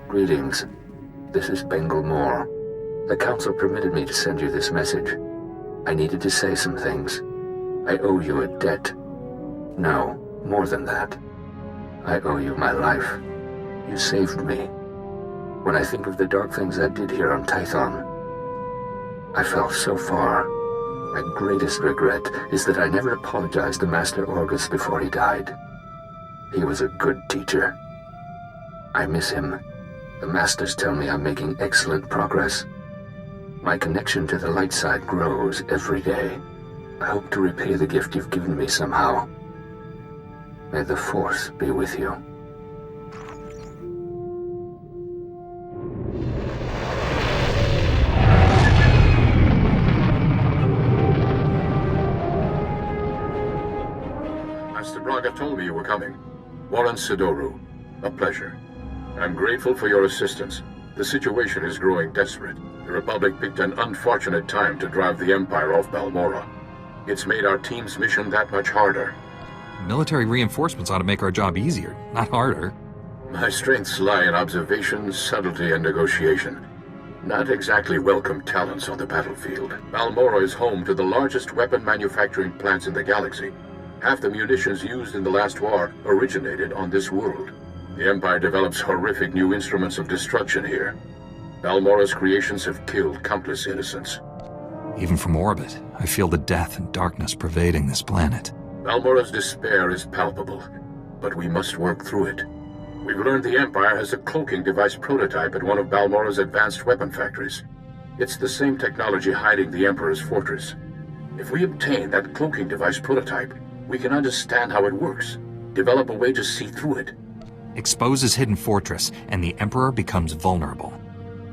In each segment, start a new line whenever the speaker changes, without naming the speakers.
Greetings. This is Balmorra. The Council permitted me to send you this message. I needed to say some things. I owe you a debt. No, more than that. I owe you my life. You saved me. When I think of the dark things I did here on Tython, I fell so far. My greatest regret is that I never apologized to Master Orgus before he died. He was a good teacher. I miss him. The Masters tell me I'm making excellent progress. My connection to the light side grows every day. I hope to repay the gift you've given me somehow. May the Force be with you.
Master Braga told me you were coming. Warren Sidoru, a pleasure. I'm grateful for your assistance. The situation is growing desperate. The Republic picked an unfortunate time to drive the Empire off Balmorra. It's made our team's mission that much harder.
Military reinforcements ought to make our job easier, not harder.
My strengths lie in observation, subtlety, and negotiation. Not exactly welcome talents on the battlefield. Balmorra is home to the largest weapon manufacturing plants in the galaxy. Half the munitions used in the last war originated on this world. The Empire develops horrific new instruments of destruction here. Balmorra's creations have killed countless innocents.
Even from orbit, I feel the death and darkness pervading this planet.
Balmorra's despair is palpable, but we must work through it. We've learned the Empire has a cloaking device prototype at one of Balmorra's advanced weapon factories. It's the same technology hiding the Emperor's fortress. If we obtain that cloaking device prototype, we can understand how it works, develop a way to see through it.
Expose his hidden fortress, and the Emperor becomes vulnerable.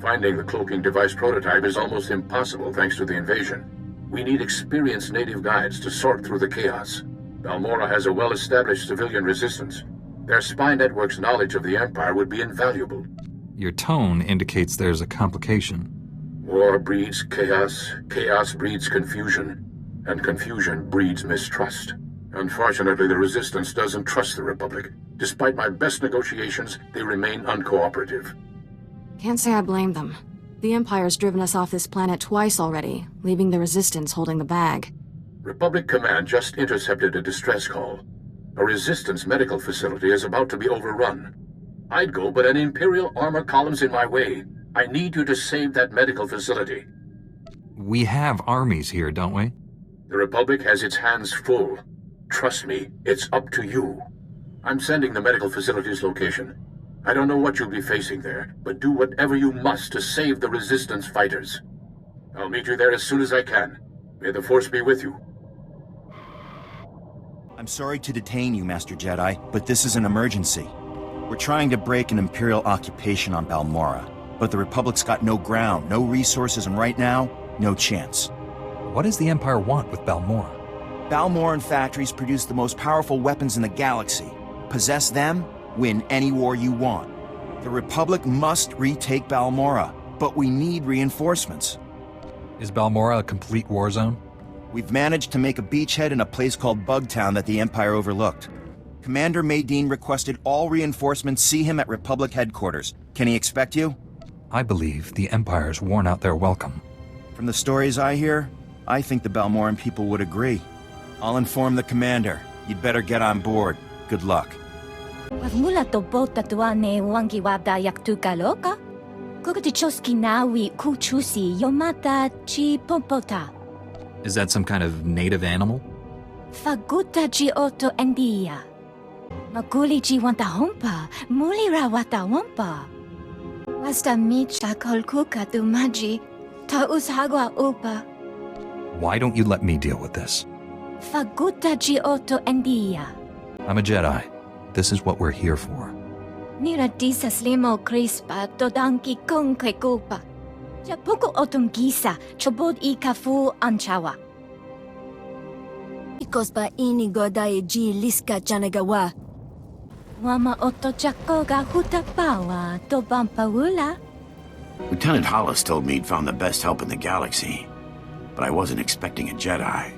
Finding the cloaking device prototype is almost impossible thanks to the invasion. We need experienced native guides to sort through the chaos. Balmorra has a well-established civilian resistance. Their spy network's knowledge of the Empire would be invaluable.
Your tone indicates there's a complication.
War breeds chaos, chaos breeds confusion, and confusion breeds mistrust. Unfortunately, the Resistance doesn't trust the Republic. Despite my best negotiations, they remain uncooperative.
Can't say I blame them. The Empire's driven us off this planet twice already, leaving the Resistance holding the bag.
Republic Command just intercepted a distress call. A Resistance medical facility is about to be overrun. I'd go, but an Imperial armor column's in my way. I need you to save that medical facility.
We have armies here, don't we?
The Republic has its hands full. Trust me, it's up to you. I'm sending the medical facility's location. I don't know what you'll be facing there, but do whatever you must to save the Resistance fighters. I'll meet you there as soon as I can. May the Force be with you.
I'm sorry to detain you, Master Jedi, but this is an emergency. We're trying to break an Imperial occupation on Balmorra, but the Republic's got no ground, no resources, and right now, no chance.
What does the Empire want with Balmorra?
Balmorran factories produce the most powerful weapons in the galaxy. Possess them, win any war you want. The Republic must retake Balmorra, but we need reinforcements.
Is Balmorra a complete war zone?
We've managed to make a beachhead in a place called Bugtown that the Empire overlooked. Commander Maydeen requested all reinforcements see him at Republic headquarters. Can he expect you?
I believe the Empire's worn out their welcome.
From the stories I hear, I think the Balmorran people would agree. I'll inform the commander. You'd better get on board. Good luck.
Wawmula to bota tuane wangi wabda yak tukaloka? Kukutichoski nawi kuchusi yomata chi pompota.
Is that some kind of native animal?
Faguta ji oto endia. Maguli ji wanta hompa, mulira wata wampa. Wasta micha kolkuka tu maji, ta ushagwa upa.
Why don't you let me deal with this?
Faguta ji oto endia.
I'm a Jedi. This is what we're here for.
Nira disas limo crispa todanki konke kupa. Japuko otum gisa chobod ikafu anchawa.
Ikospa ini godai ji liska janagawa.
Wama oto jakoga hutapawa to bampawula.
Lieutenant Hollis told me he'd found the best help in the galaxy, but I wasn't expecting a Jedi.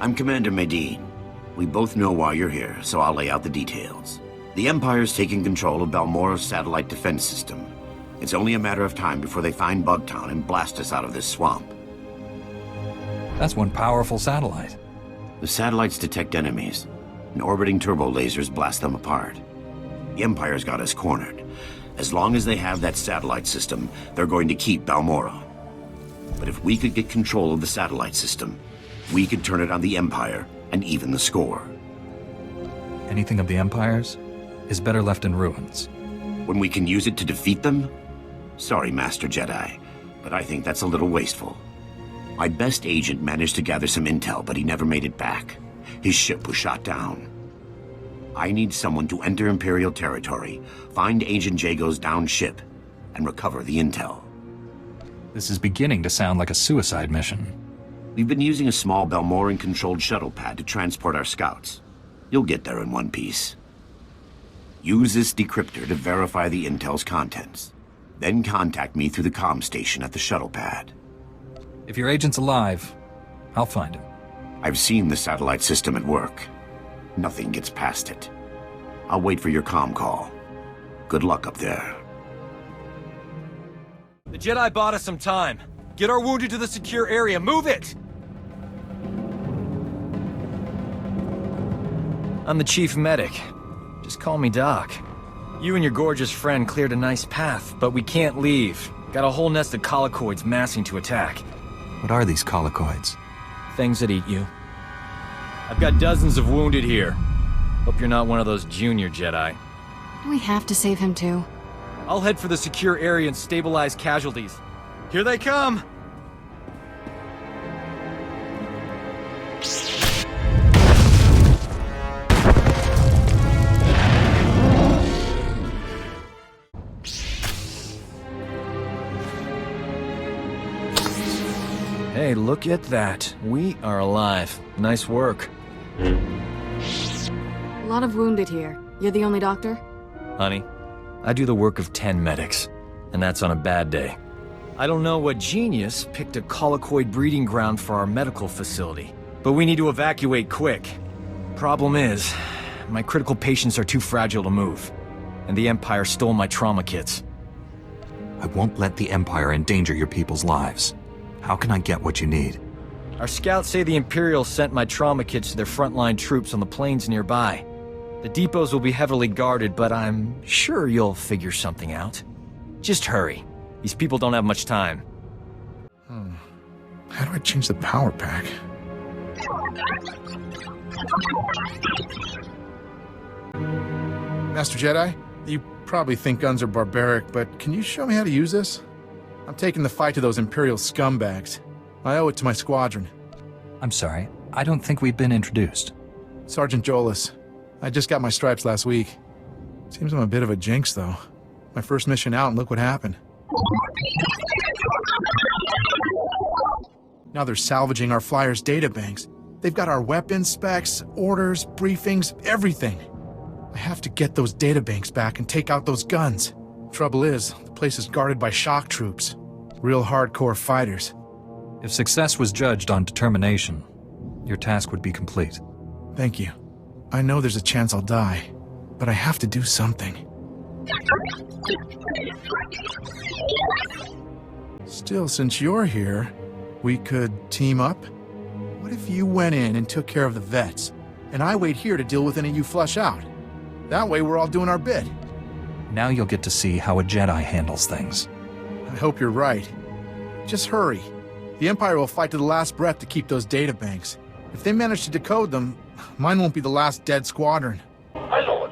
I'm Commander Maydeen. We both know why you're here, so I'll lay out the details. The Empire's taking control of Balmorra's satellite defense system. It's only a matter of time before they find Bugtown and blast us out of this swamp.
That's one powerful satellite.
The satellites detect enemies, and orbiting turbo lasers blast them apart. The Empire's got us cornered. As long as they have that satellite system, they're going to keep Balmorra. But if we could get control of the satellite system, we could turn it on the Empire and even the score.
Anything of the Empire's is better left in ruins.
When we can use it to defeat them? Sorry, Master Jedi, but I think that's a little wasteful. My best agent managed to gather some intel, but he never made it back. His ship was shot down. I need someone to enter Imperial territory, find Agent Jago's downed ship, and recover the intel.
This is beginning to sound like a suicide mission.
We've been using a small Balmorran-controlled shuttle pad to transport our scouts. You'll get there in one piece. Use this decryptor to verify the intel's contents. Then contact me through the comm station at the shuttle pad.
If your agent's alive, I'll find him.
I've seen the satellite system at work. Nothing gets past it. I'll wait for your comm call. Good luck up there.
The Jedi bought us some time. Get our wounded to the secure area. Move it! I'm the chief medic. Just call me Doc. You and your gorgeous friend cleared a nice path, but we can't leave. Got a whole nest of colicoids massing to attack.
What are these colicoids?
Things that eat you. I've got dozens of wounded here. Hope you're not one of those junior Jedi.
We have to save him too.
I'll head for the secure area and stabilize casualties. Here they come! Hey, look at that. We are alive. Nice work.
A lot of wounded here. You're the only doctor?
Honey, I do the work of 10 medics, and that's on a bad day. I don't know what genius picked a colicoid breeding ground for our medical facility, but we need to evacuate quick. Problem is, my critical patients are too fragile to move, and the Empire stole my trauma kits.
I won't let the Empire endanger your people's lives. How can I get what you need?
Our scouts say the Imperials sent my trauma kits to their frontline troops on the plains nearby. The depots will be heavily guarded, but I'm sure you'll figure something out. Just hurry. These people don't have much time.
How do I change the power pack? Master Jedi, you probably think guns are barbaric, but can you show me how to use this? I'm taking the fight to those Imperial scumbags. I owe it to my squadron.
I'm sorry, I don't think we've been introduced.
Sergeant Jolas. I just got my stripes last week. Seems I'm a bit of a jinx, though. My first mission out, and look what happened. Now they're salvaging our flyers' databanks. They've got our weapons, specs, orders, briefings, everything. I have to get those databanks back and take out those guns. Trouble is, the place is guarded by shock troops. Real hardcore fighters.
If success was judged on determination, your task would be complete.
Thank you. I know there's a chance I'll die, but I have to do something. Still, since you're here, we could team up? What if you went in and took care of the vets, and I wait here to deal with any you flush out? That way we're all doing our bit.
Now you'll get to see how a Jedi handles things.
I hope you're right. Just hurry. The Empire will fight to the last breath to keep those databanks. If they manage to decode them, mine won't be the last dead squadron.
My lord,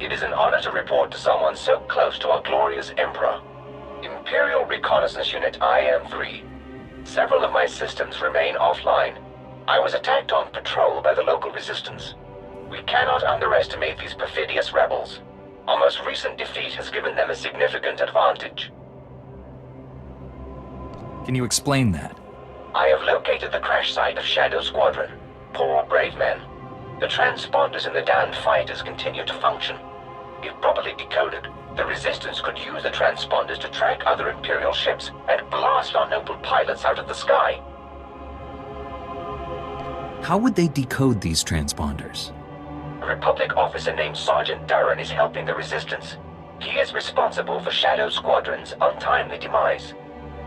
it is an honor to report to someone so close to our glorious Emperor. Imperial Reconnaissance Unit IM-3. Several of my systems remain offline. I was attacked on patrol by the local resistance. We cannot underestimate these perfidious rebels. Our most recent defeat has given them a significant advantage.
Can you explain that?
I have located the crash site of Shadow Squadron. Poor brave men. The transponders in the damned fighters continue to function. If properly decoded, the Resistance could use the transponders to track other Imperial ships and blast our noble pilots out of the sky.
How would they decode these transponders?
A Republic officer named Sergeant Duran is helping the Resistance. He is responsible for Shadow Squadron's untimely demise.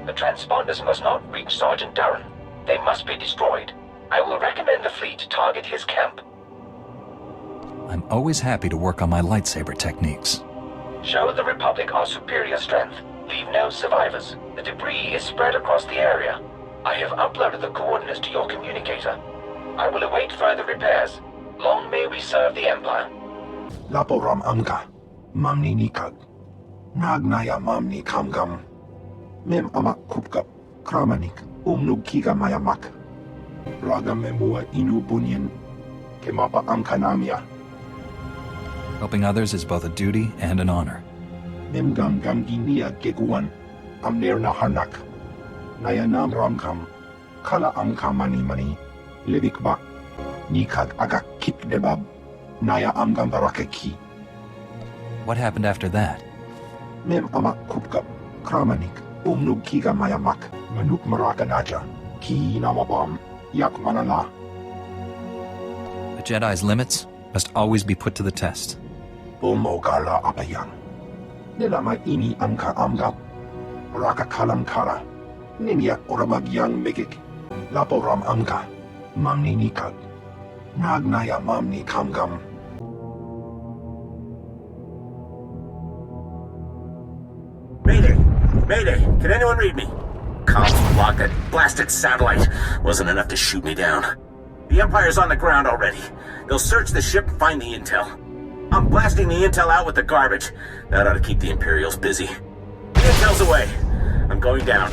The transponders must not reach Sergeant Durran. They must be destroyed. I will recommend the fleet target his camp.
I'm always happy to work on my lightsaber techniques.
Show the Republic our superior strength. Leave no survivors. The debris is spread across the area. I have uploaded the coordinates to your communicator. I will await further repairs. Long may we serve the Empire.
Laporam amka, mamni nikag. Nagnaya mamni kamgam. Mem amak kupkap, kramanik, kiga mayamak. Raga memua inu bunyan, kemapa amkanamia.
Helping others is both a duty and an honor.
Mem gam ginia geguan, amner na harnak. Nayanam ramkam, kala amkamani mani, lebikbak. Nikag agak kip debab, naya amgam barakeki.
What happened after that?
Mem amak kupkap, kramanik, kiga mayamak, manuk marakanaja, ki namabam, yak manala.
The Jedi's limits must always be put to the test.
Balmorra apayang. Nila mai ini amka amgap, raka kalam kara, ninyak oramagyang megik, laporam amka, mamni nikag, nagnaya mamni kamgam.
Mayday! Mayday! Can anyone read me? Comms blocked. That blasted satellite wasn't enough to shoot me down. The Empire's on the ground already. They'll search the ship, find the intel. I'm blasting the intel out with the garbage. That ought to keep the Imperials busy. The intel's away. I'm going down.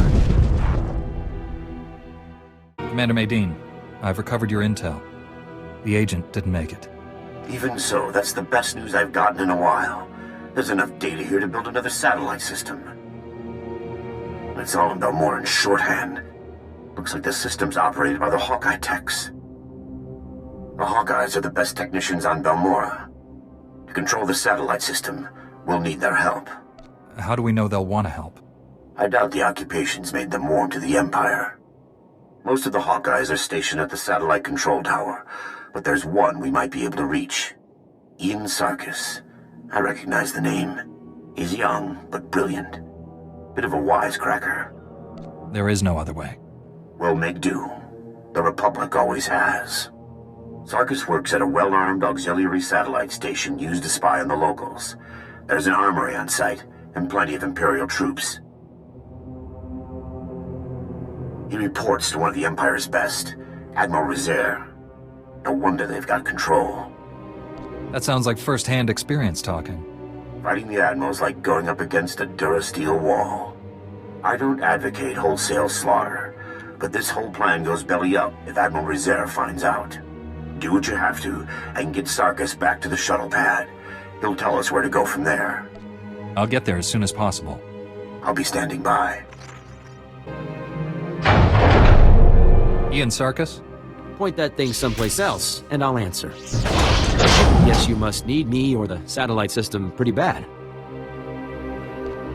Commander Madine, I've recovered your intel. The agent didn't make it.
Even so, that's the best news I've gotten in a while. There's enough data here to build another satellite system. It's all in Balmorra in shorthand. Looks like the system's operated by the Hawkeye techs. The Hawkeyes are the best technicians on Balmorra. To control the satellite system, we'll need their help.
How do we know they'll want to help?
I doubt the occupations made them warm to the Empire. Most of the Hawkeyes are stationed at the satellite control tower, but there's one we might be able to reach. Ian Sarkis. I recognize the name. He's young, but brilliant. Bit of a wisecracker.
There is no other way.
We'll make do. The Republic always has. Sarkis works at a well-armed auxiliary satellite station used to spy on the locals. There's an armory on site, and plenty of Imperial troops. He reports to one of the Empire's best, Admiral Rezair. No wonder they've got control.
That sounds like first-hand experience talking.
Fighting the Admiral's like going up against a Durasteel wall. I don't advocate wholesale slaughter, but this whole plan goes belly up if Admiral Rezair finds out. Do what you have to, and get Sarkis back to the shuttle pad. He'll tell us where to go from there.
I'll get there as soon as possible.
I'll be standing by.
Ian Sarkis?
Point that thing someplace else, and I'll answer. Guess you must need me or the satellite system pretty bad.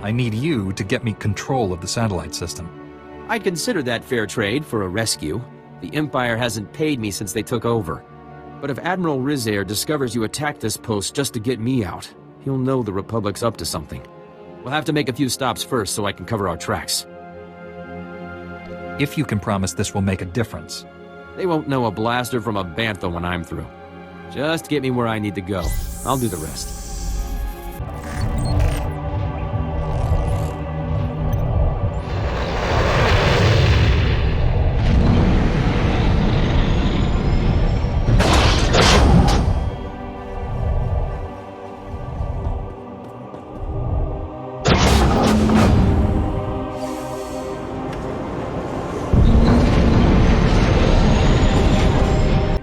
I need you to get me control of the satellite system.
I'd consider that fair trade for a rescue. The Empire hasn't paid me since they took over. But if Admiral Rezair discovers you attacked this post just to get me out, he'll know the Republic's up to something. We'll have to make a few stops first so I can cover our tracks.
If you can promise this will make a difference.
They won't know a blaster from a bantha when I'm through. Just get me where I need to go. I'll do the rest.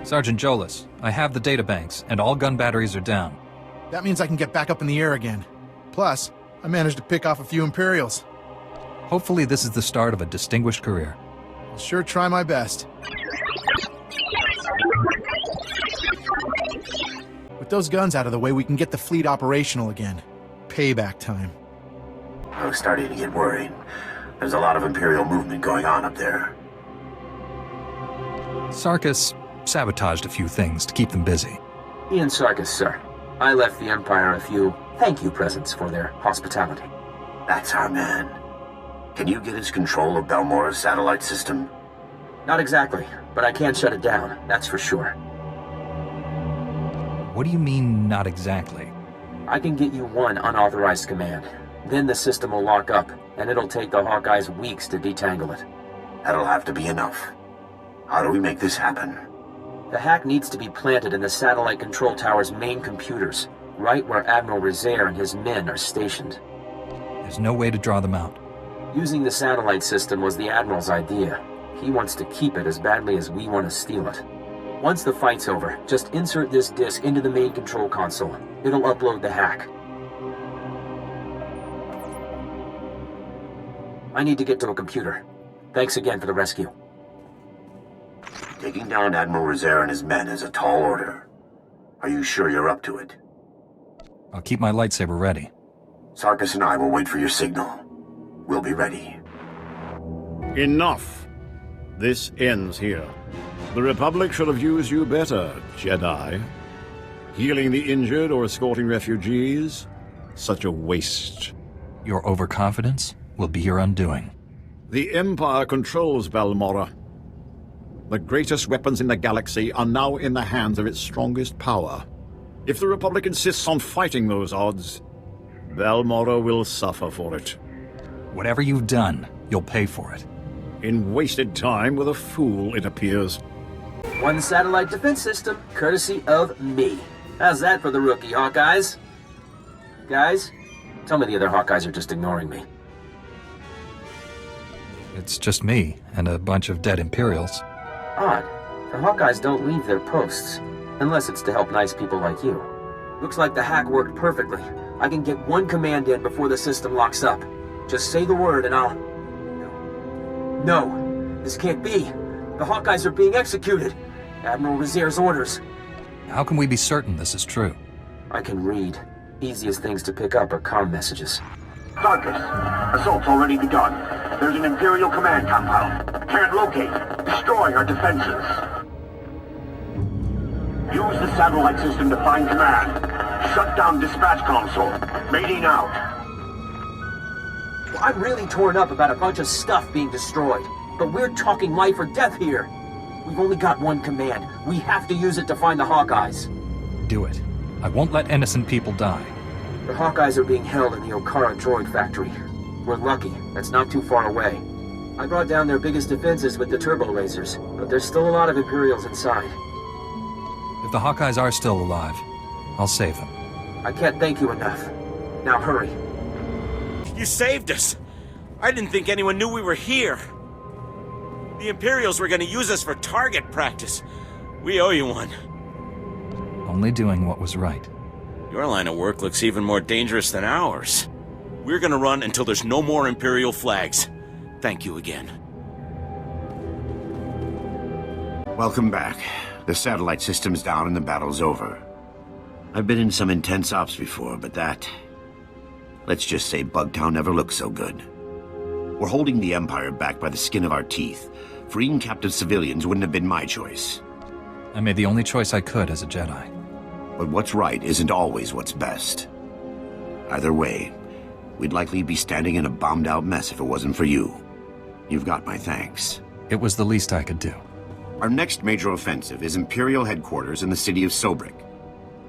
Sergeant Jolas, I have the databanks, and all gun batteries are down.
That means I can get back up in the air again. Plus, I managed to pick off a few Imperials.
Hopefully this is the start of a distinguished career.
I'll sure try my best. With those guns out of the way, we can get the fleet operational again. Payback time.
I was starting to get worried. There's a lot of Imperial movement going on up there.
Sarkis sabotaged a few things to keep them busy.
Ian Sarkis, sir. I left the Empire a few
thank you presents for their hospitality.
That's our man. Can you get us control of Balmorra's satellite system?
Not exactly, but I can shut it down, that's for sure.
What do you mean, not exactly?
I can get you one unauthorized command. Then the system will lock up, and it'll take the Hawkeyes weeks to detangle it.
That'll have to be enough. How do we make this happen?
The hack needs to be planted in the satellite control tower's main computers, right where Admiral Rizair and his men are stationed.
There's no way to draw them out.
Using the satellite system was the Admiral's idea. He wants to keep it as badly as we want to steal it. Once the fight's over, just insert this disk into the main control console. It'll upload the hack. I need to get to a computer. Thanks again for the rescue.
Taking down Admiral Rizair and his men is a tall order. Are you sure you're up to it?
I'll keep my lightsaber ready.
Sarkis and I will wait for your signal. We'll be ready.
Enough. This ends here. The Republic should have used you better, Jedi. Healing the injured or escorting refugees? Such a waste.
Your overconfidence will be your undoing.
The Empire controls Balmorra. The greatest weapons in the galaxy are now in the hands of its strongest power. If the Republic insists on fighting those odds, Balmorra will suffer for it.
Whatever you've done, you'll pay for it.
In wasted time with a fool, it appears.
One satellite defense system, courtesy of me. How's that for the rookie, Hawkeyes? Guys, tell me the other Hawkeyes are just ignoring me.
It's just me and a bunch of dead Imperials.
Odd. The Hawkeyes don't leave their posts, unless it's to help nice people like you. Looks like the hack worked perfectly. I can get one command in before the system locks up. Just say the word and I'll... No, this can't be. The Hawkeyes are being executed. Admiral Rizair's orders.
How can we be certain this is true?
I can read. Easiest things to pick up are comm messages.
Sarkis, assault's already begun. There's an Imperial command compound. Can't locate. Destroy our defenses. Use the satellite system to find command. Shut down dispatch console. Mating out.
I'm really torn up about a bunch of stuff being destroyed, but we're talking life or death here. We've only got one command. We have to use it to find the Hawkeyes.
Do it. I won't let innocent people die.
The Hawkeyes are being held in the Okara droid factory. We're lucky. That's not too far away. I brought down their biggest defenses with the turbo lasers, but there's still a lot of Imperials inside.
If the Hawkeyes are still alive, I'll save them.
I can't thank you enough. Now hurry.
You saved us! I didn't think anyone knew we were here. The Imperials were gonna use us for target practice. We owe you one.
Only doing what was right.
Your line of work looks even more dangerous than ours. We're gonna run until there's no more Imperial flags. Thank you again.
Welcome back. The satellite system's down and the battle's over. I've been in some intense ops before, but that... Let's just say Bugtown never looked so good. We're holding the Empire back by the skin of our teeth. Freeing captive civilians wouldn't have been my choice.
I made the only choice I could as a Jedi.
But what's right isn't always what's best. Either way, we'd likely be standing in a bombed-out mess if it wasn't for you. You've got my thanks.
It was the least I could do.
Our next major offensive is Imperial headquarters in the city of Sobrik.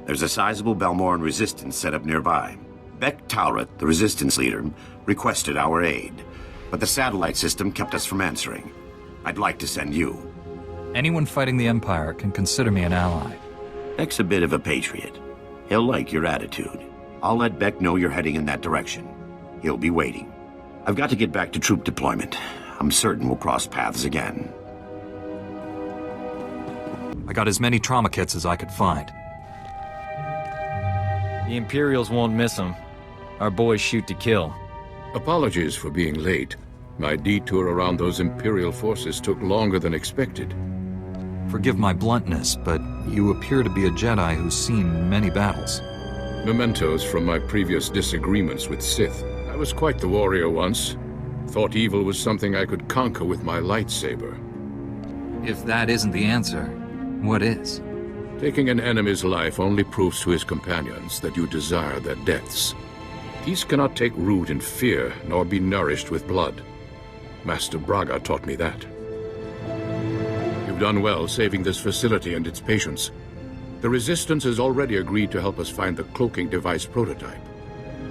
There's a sizable Balmorran resistance set up nearby. Beck Taurat, the resistance leader, requested our aid, but the satellite system kept us from answering. I'd like to send you.
Anyone fighting the Empire can consider me an ally.
Beck's a bit of a patriot. He'll like your attitude. I'll let Beck know you're heading in that direction. He'll be waiting. I've got to get back to troop deployment. I'm certain we'll cross paths again.
I got as many trauma kits as I could find.
The Imperials won't miss them. Our boys shoot to kill.
Apologies for being late. My detour around those Imperial forces took longer than expected.
Forgive my bluntness, but you appear to be a Jedi who's seen many battles.
Mementos from my previous disagreements with Sith. I was quite the warrior once. Thought evil was something I could conquer with my lightsaber.
If that isn't the answer, what is?
Taking an enemy's life only proves to his companions that you desire their deaths. Peace cannot take root in fear, nor be nourished with blood. Master Braga taught me that. You've done well saving this facility and its patients. The Resistance has already agreed to help us find the cloaking device prototype.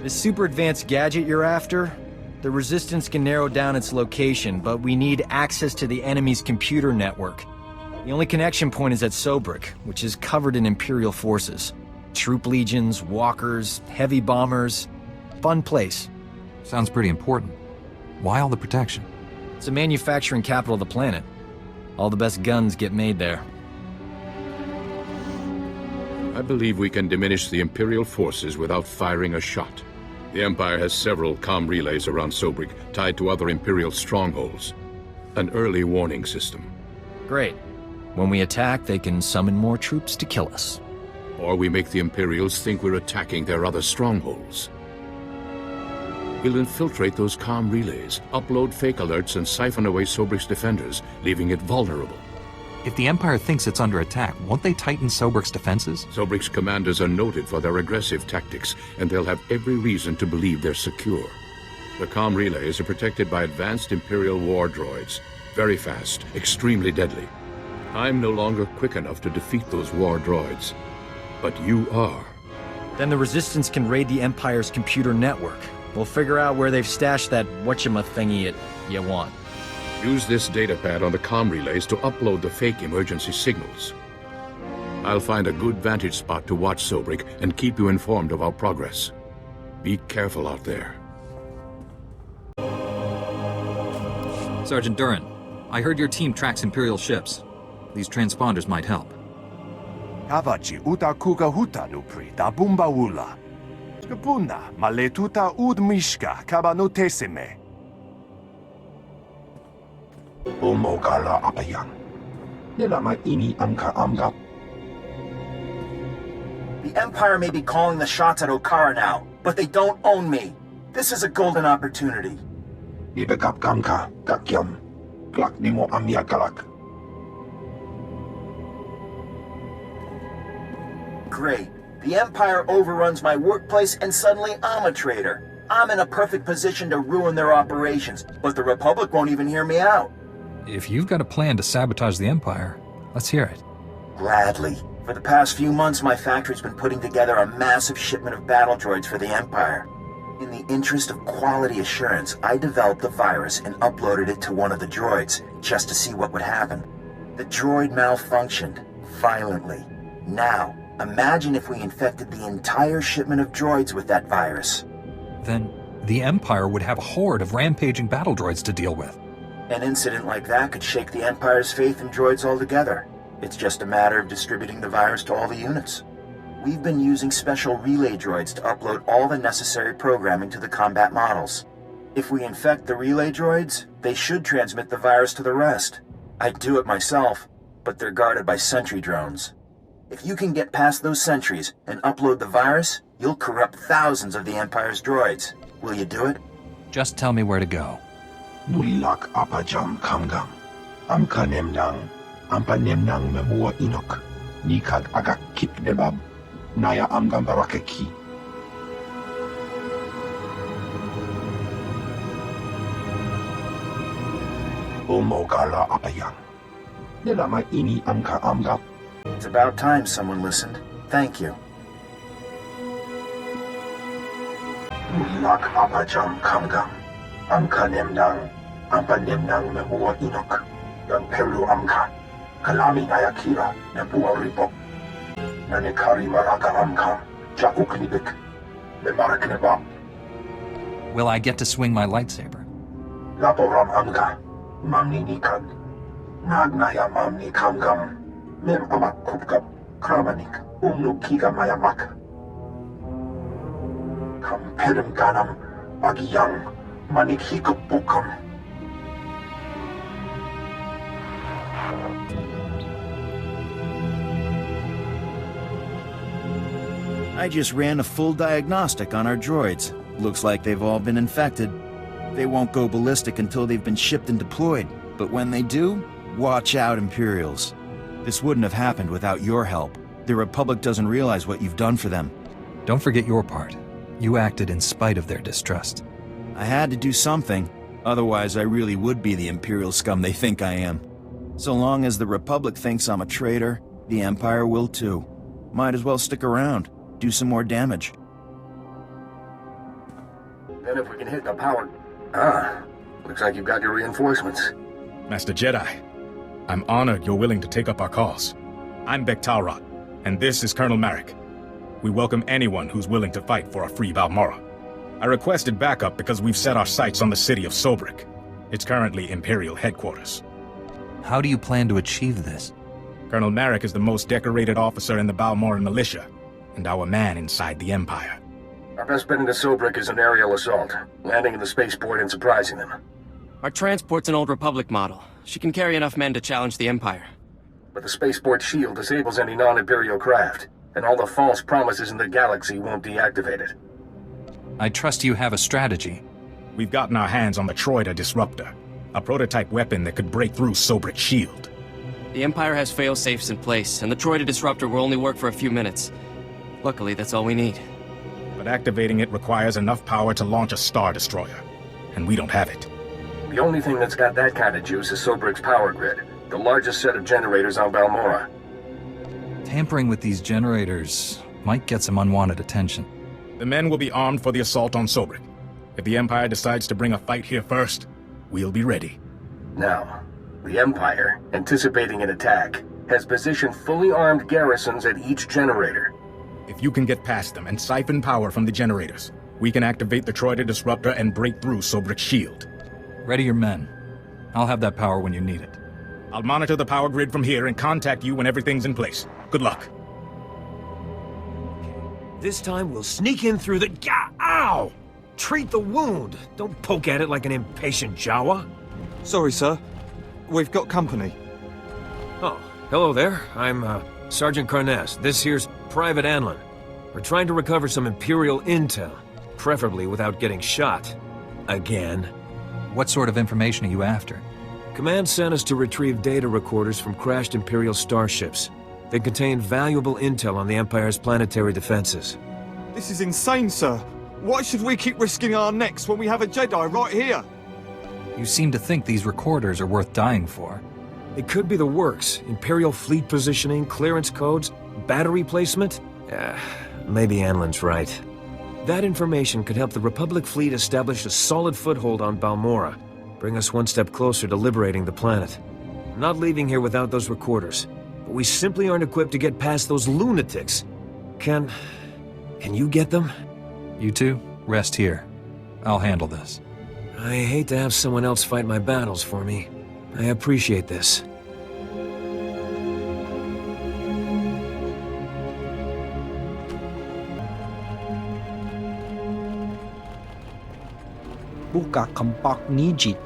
The super advanced gadget you're after? The Resistance can narrow down its location, but we need access to the enemy's computer network. The only connection point is at Sobrik, which is covered in Imperial forces. Troop legions, walkers, heavy bombers. Fun place.
Sounds pretty important. Why all the protection?
It's the manufacturing capital of the planet. All the best guns get made there.
I believe we can diminish the Imperial forces without firing a shot. The Empire has several comm relays around Sobrik tied to other Imperial strongholds. An early warning system.
Great. When we attack, they can summon more troops to kill us.
Or we make the Imperials think we're attacking their other strongholds. We'll infiltrate those comm relays, upload fake alerts, and siphon away Sobrik's defenders, leaving it vulnerable.
If the Empire thinks it's under attack, won't they tighten Sobrik's defenses?
Sobrik's commanders are noted for their aggressive tactics, and they'll have every reason to believe they're secure. The comm relays are protected by advanced Imperial war droids. Very fast, extremely deadly. I'm no longer quick enough to defeat those war droids. But you are.
Then the Resistance can raid the Empire's computer network. We'll figure out where they've stashed that whatchamacthingy you want.
Use this datapad on the comm relays to upload the fake emergency signals. I'll find a good vantage spot to watch Sobrik and keep you informed of our progress. Be careful out there.
Sergeant Duran, I heard your team tracks Imperial ships. These transponders might help.
Kavachi uta kuka huta nupri da bumbaula. Skapuna maletuta udmishka kabanotesime.
Umogala apayang. Nilama ini amka amgap.
The Empire may be calling the shots at Okara now, but they don't own me. This is a golden opportunity.
Ibekap kamka kakyam. Glak nimo amya galak.
Great. The Empire overruns my workplace and suddenly I'm a traitor. I'm in a perfect position to ruin their operations, but the Republic won't even hear me out.
If you've got a plan to sabotage the Empire, let's hear it.
Gladly. For the past few months, my factory's been putting together a massive shipment of battle droids for the Empire. In the interest of quality assurance, I developed the virus and uploaded it to one of the droids, just to see what would happen. The droid malfunctioned, violently. Now, imagine if we infected the entire shipment of droids with that virus.
Then the Empire would have a horde of rampaging battle droids to deal with.
An incident like that could shake the Empire's faith in droids altogether. It's just a matter of distributing the virus to all the units. We've been using special relay droids to upload all the necessary programming to the combat models. If we infect the relay droids, they should transmit the virus to the rest. I'd do it myself, but they're guarded by sentry drones. If you can get past those sentries and upload the virus, you'll corrupt thousands of the Empire's droids. Will you do it?
Just tell me where to go.
Nulilak apajam kamgam. Amka nemnang. Ampa nemnang memua inok. Nikag agak kip debab. Naya amgam barakeki. Umogala apayang. Nilama ini amka amgap.
It's about time someone listened. Thank you.
Nulilak apajam kamgam. Amka nemnang. Ampa nemnang memua inok. Yang perlu amka. Kalami naya kira nebua ribok. Nanekari maraka amka. Jakuk nibik. Memarek nebab.
Will I get to swing my lightsaber?
Laporam amka. Mamni nikad. Nagnaya mamni kamgam. Mem amak kupkap. Kramanik. Kiga mayamak. Kamperem ganam. Bagiyang. Manik hikup bukam.
I just ran a full diagnostic on our droids. Looks like they've all been infected. They won't go ballistic until they've been shipped and deployed. But when they do, watch out, Imperials. This wouldn't have happened without your help. The Republic doesn't realize what you've done for them.
Don't forget your part. You acted in spite of their distrust.
I had to do something. Otherwise, I really would be the Imperial scum they think I am. So long as the Republic thinks I'm a traitor, the Empire will too. Might as well stick around, do some more damage.
Then if we can hit the power... looks like you've got your reinforcements.
Master Jedi, I'm honored you're willing to take up our cause. I'm Bek-Talrot, and this is Colonel Marek. We welcome anyone who's willing to fight for a free Balmorra. I requested backup because we've set our sights on the city of Sobrik. It's currently Imperial headquarters.
How do you plan to achieve this?
Colonel Marek is the most decorated officer in the Balmorran militia, and our man inside the Empire.
Our best bet into Sobrik is an aerial assault, landing in the spaceport and surprising them.
Our transport's an old Republic model. She can carry enough men to challenge the Empire.
But the spaceport shield disables any non-Imperial craft, and all the false promises in the galaxy won't deactivate it.
I trust you have a strategy.
We've gotten our hands on the Troida Disruptor, a prototype weapon that could break through Sobrik's shield.
The Empire has fail-safes in place, and the Troida Disruptor will only work for a few minutes. Luckily, that's all we need.
But activating it requires enough power to launch a Star Destroyer, and we don't have it.
The only thing that's got that kind of juice is Sobrik's power grid, the largest set of generators on Balmorra.
Tampering with these generators might get some unwanted attention.
The men will be armed for the assault on Sobrik. If the Empire decides to bring a fight here first, we'll be ready.
Now, the Empire, anticipating an attack, has positioned fully armed garrisons at each generator.
If you can get past them and siphon power from the generators, we can activate the Troida Disruptor and break through Sobrik's shield.
Ready your men. I'll have that power when you need it.
I'll monitor the power grid from here and contact you when everything's in place. Good luck.
This time we'll sneak in through the... Ow! Treat the wound. Don't poke at it like an impatient Jawa.
Sorry, sir. We've got company.
Oh, hello there. I'm, Sergeant Karnes. This here's Private Anlin. We're trying to recover some Imperial intel, preferably without getting shot. Again.
What sort of information are you after?
Command sent us to retrieve data recorders from crashed Imperial starships. They contain valuable intel on the Empire's planetary defenses.
This is insane, sir. Why should we keep risking our necks when we have a Jedi right here?
You seem to think these recorders are worth dying for.
It could be the works. Imperial fleet positioning, clearance codes, battery placement. Maybe Anlin's right. That information could help the Republic fleet establish a solid foothold on Balmorra, bring us one step closer to liberating the planet. I'm not leaving here without those recorders, but we simply aren't equipped to get past those lunatics. Can you get them?
You two, rest here. I'll handle this.
I hate to have someone else fight my battles for me. I appreciate this.
Buka kampak nijit,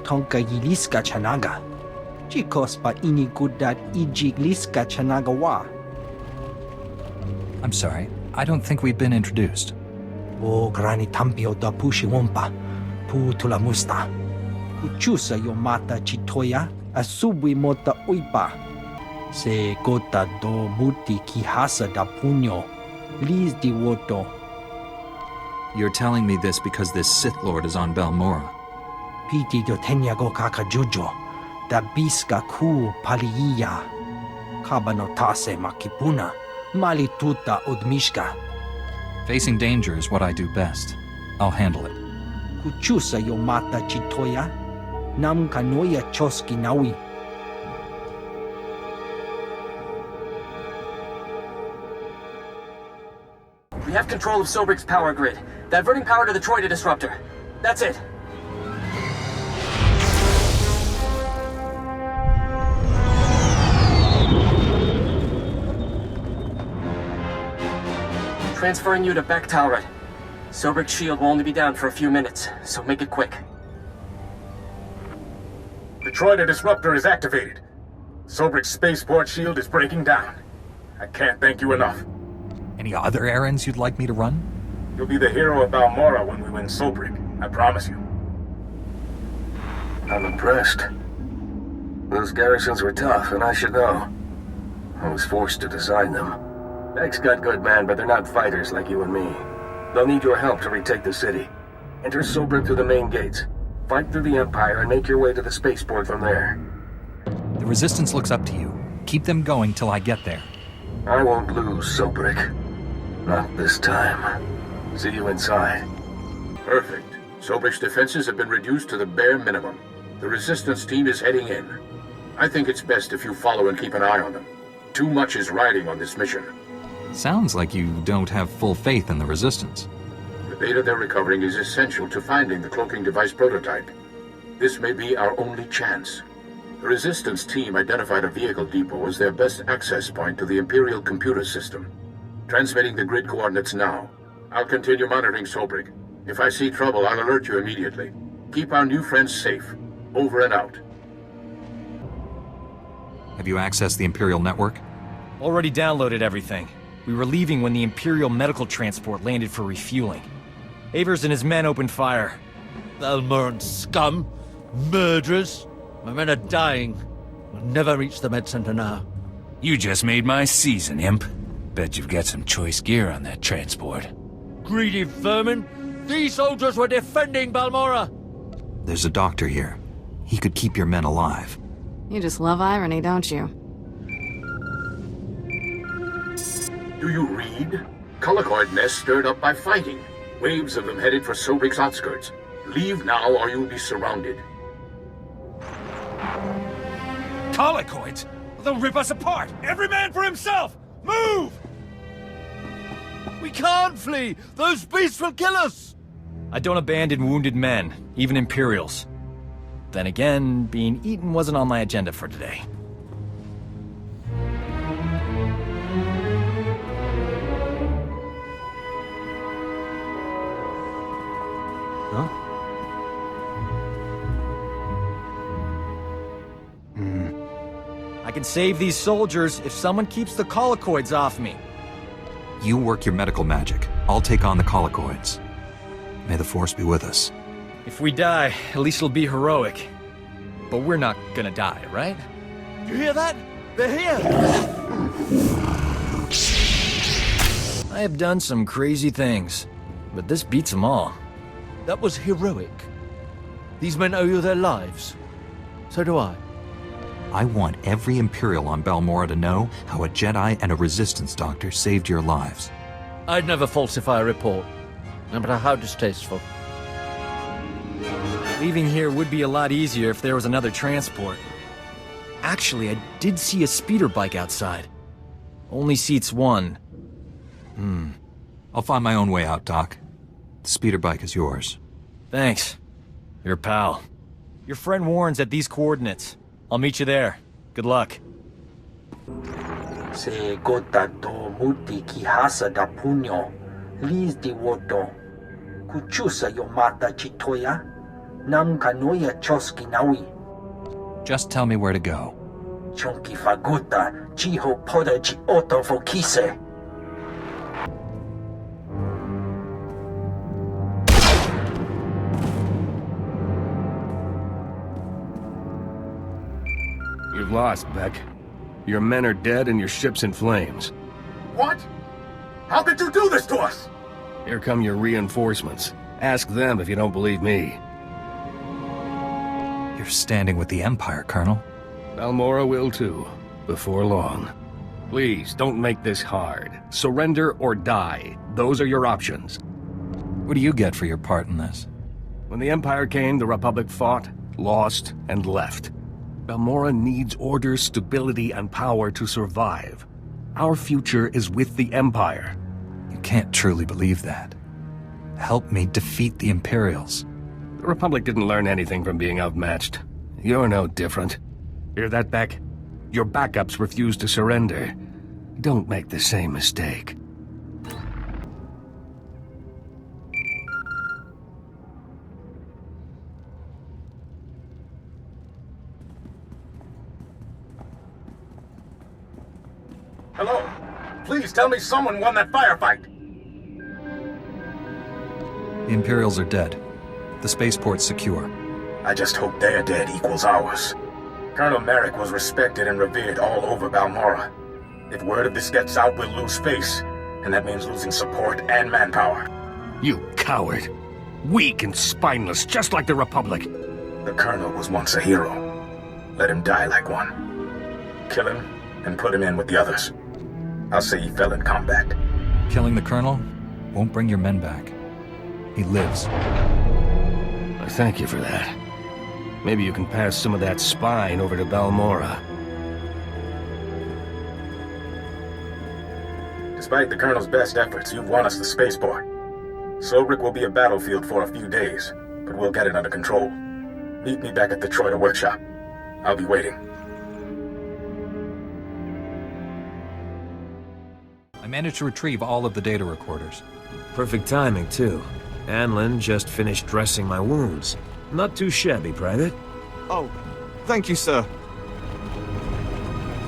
tongka iliska chanaga. Chikos pa inikudat ijigliska chanagawa.
I'm sorry, I don't think we've been introduced.
O grani tampio da pushi wompa, putula musta. Uchusa yo mata chitoya, asubwi mota uipa. Se gota do muti kihasa da puño, liz di woto.
You're telling me this because this Sith Lord is on Balmorra.
Piti do tenyago kakajujo, da biska ku paliya. Kabanotase makipuna, malituta udmishka.
Facing danger is what I do best. I'll handle it.
Kuchusa yo mata chitoya, nam kanoya choski nawi.
We have control of Sobrik's power grid, diverting power to the Troida Disruptor. That's it. Transferring you to Bek-Talrot. Sobrik's shield will only be down for a few minutes, so make it quick.
The Troida Disruptor is activated. Sobrik's spaceport shield is breaking down. I can't thank you enough.
Any other errands you'd like me to run?
You'll be the hero of Balmorra when we win Sobrik, I promise you.
I'm impressed. Those garrisons were tough, and I should know.
I was forced to design them. Mech's got good men, but they're not fighters like you and me. They'll need your help to retake the city. Enter Sobrik through the main gates. Fight through the Empire and make your way to the spaceport from there.
The Resistance looks up to you. Keep them going till I get there.
I won't lose, Sobrik. Not this time. See you inside.
Perfect. Sobrik's defenses have been reduced to the bare minimum. The Resistance team is heading in. I think it's best if you follow and keep an eye on them. Too much is riding on this mission.
Sounds like you don't have full faith in the Resistance.
The data they're recovering is essential to finding the cloaking device prototype. This may be our only chance. The Resistance team identified a vehicle depot as their best access point to the Imperial computer system. Transmitting the grid coordinates now. I'll continue monitoring Sobrik. If I see trouble, I'll alert you immediately. Keep our new friends safe. Over and out.
Have you accessed the Imperial network?
Already downloaded everything. We were leaving when the Imperial medical transport landed for refueling. Avers and his men opened fire.
Balmorran scum! Murderers! My men are dying. We'll never reach the med center now.
You just made my season, Imp. Bet you've got some choice gear on that transport.
Greedy vermin! These soldiers were defending Balmorra!
There's a doctor here. He could keep your men alive.
You just love irony, don't you?
Do you read? Colicoid nests stirred up by fighting. Waves of them headed for Sobrik's outskirts. Leave now or you'll be surrounded.
Colicoids? They'll rip us apart! Every man for himself! Move!
We can't flee! Those beasts will kill us!
I don't abandon wounded men, even Imperials. Then again, being eaten wasn't on my agenda for today.
Huh?
I can save these soldiers if someone keeps the colicoids off me.
You work your medical magic. I'll take on the colicoids. May the Force be with us.
If we die, at least it'll be heroic. But we're not gonna die, right?
You hear that? They're here!
I have done some crazy things, but this beats them all.
That was heroic. These men owe you their lives. So do I.
I want every Imperial on Balmorra to know how a Jedi and a Resistance doctor saved your lives.
I'd never falsify a report, no matter how distasteful.
Leaving here would be a lot easier if there was another transport. Actually, I did see a speeder bike outside. Only seats one.
I'll find my own way out, Doc. The speeder bike is yours.
Thanks. Your pal. Your friend warns at these coordinates. I'll meet you there. Good luck.
Se gota do muti ki hasa da punyo, liz di woto. Kuchusa yo mata chitoya, nam kanoya choski nawi.
Just tell me where to go.
Chonki faguta, chiho poda chi oto fokise.
You've lost, Beck. Your men are dead and your ship's in flames.
What? How could you do this to us?
Here come your reinforcements. Ask them if you don't believe me.
You're standing with the Empire, Colonel.
Balmorra will too, before long. Please, don't make this hard. Surrender or die. Those are your options.
What do you get for your part in this?
When the Empire came, the Republic fought, lost, and left. Balmorra needs order, stability, and power to survive. Our future is with the Empire.
You can't truly believe that. Help me defeat the Imperials.
The Republic didn't learn anything from being outmatched. You're no different. Hear that, Beck? Your backups refuse to surrender. Don't make the same mistake.
Hello? Please tell me someone won that firefight.
The Imperials are dead. The spaceport's secure.
I just hope their dead equals ours. Colonel Marek was respected and revered all over Balmorra.
If word of this gets out, we'll lose face, and that means losing support and manpower.
You coward. Weak and spineless, just like the Republic.
The Colonel was once a hero. Let him die like one. Kill him, and put him in with the others. I'll say he fell in combat.
Killing the Colonel won't bring your men back. He lives.
I thank you for that. Maybe you can pass some of that spine over to Balmorra.
Despite the Colonel's best efforts, you've won us the spaceport. Sobrik will be a battlefield for a few days, but we'll get it under control. Meet me back at the Troida workshop. I'll be waiting.
I managed to retrieve all of the data recorders.
Perfect timing, too. Anlin just finished dressing my wounds. Not too shabby, Private.
Oh, thank you, sir.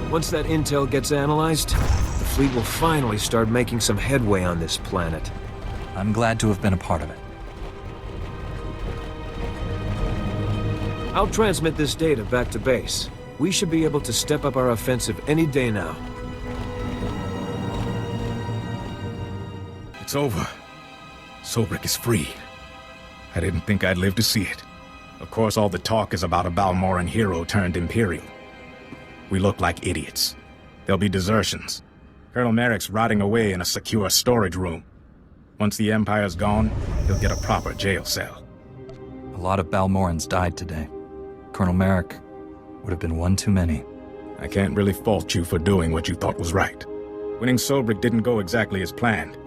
Once that intel gets analyzed, the fleet will finally start making some headway on this planet.
I'm glad to have been a part of it.
I'll transmit this data back to base. We should be able to step up our offensive any day now.
It's over. Sobrik is free. I didn't think I'd live to see it. Of course, all the talk is about a Balmorran hero turned Imperial. We look like idiots. There'll be desertions. Colonel Marek's rotting away in a secure storage room. Once the Empire's gone, he'll get a proper jail cell.
A lot of Balmorrans died today. Colonel Marek would have been one too many.
I can't really fault you for doing what you thought was right. Winning Sobrik didn't go exactly as planned.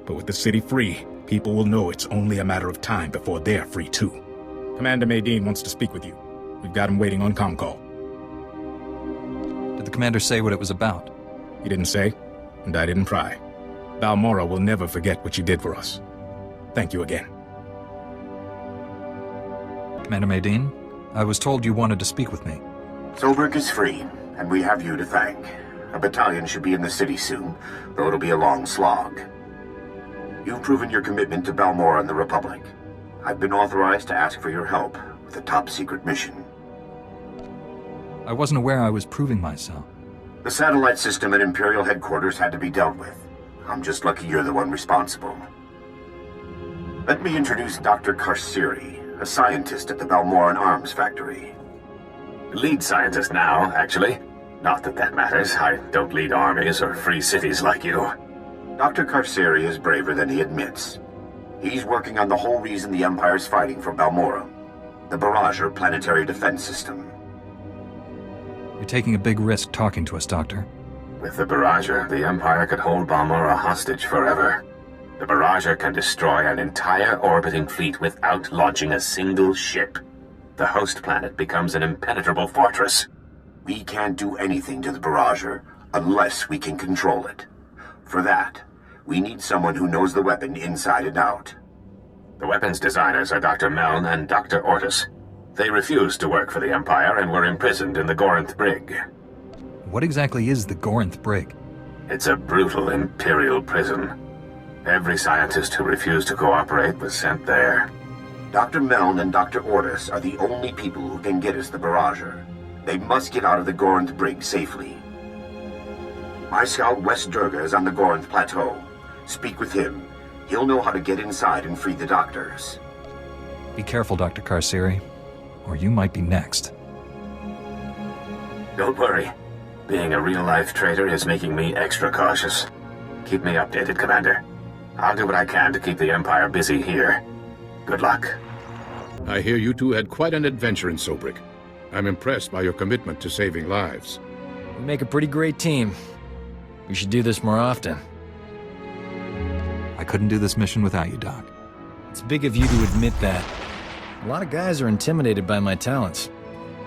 But with the city free, people will know it's only a matter of time before they're free too. Commander Maydeen wants to speak with you. We've got him waiting on comm-call.
Did the commander say what it was about?
He didn't say, and I didn't pry. Balmorra will never forget what you did for us. Thank you again.
Commander Maydeen, I was told you wanted to speak with me.
Sobrik is free, and we have you to thank. A battalion should be in the city soon, though it'll be a long slog. You've proven your commitment to Balmorra and the Republic. I've been authorized to ask for your help with a top-secret mission.
I wasn't aware I was proving myself.
The satellite system at Imperial headquarters had to be dealt with. I'm just lucky you're the one responsible. Let me introduce Dr. Karsiri, a scientist at the Balmorran Arms Factory.
Lead scientist now, actually. Not that that matters. I don't lead armies or free cities like you.
Dr. Karsiri is braver than he admits. He's working on the whole reason the Empire's fighting for Balmorra, the Barrager planetary defense system.
You're taking a big risk talking to us, Doctor.
With the Barrager, the Empire could hold Balmorra hostage forever. The Barrager can destroy an entire orbiting fleet without launching a single ship. The host planet becomes an impenetrable fortress.
We can't do anything to the Barrager unless we can control it. For that, we need someone who knows the weapon inside and out.
The weapons designers are Dr. Meln and Dr. Ortis. They refused to work for the Empire and were imprisoned in the Gorinth Brig.
What exactly is the Gorinth Brig?
It's a brutal Imperial prison. Every scientist who refused to cooperate was sent there.
Dr. Meln and Dr. Ortis are the only people who can get us the Barrager. They must get out of the Gorinth Brig safely. My scout West Durga is on the Gorinth Plateau. Speak with him. He'll know how to get inside and free the doctors.
Be careful, Dr. Karsiri, or you might be next.
Don't worry. Being a real-life traitor is making me extra cautious. Keep me updated, Commander. I'll do what I can to keep the Empire busy here. Good luck.
I hear you two had quite an adventure in Sobrik. I'm impressed by your commitment to saving lives.
We make a pretty great team. We should do this more often.
I couldn't do this mission without you, Doc.
It's big of you to admit that. A lot of guys are intimidated by my talents.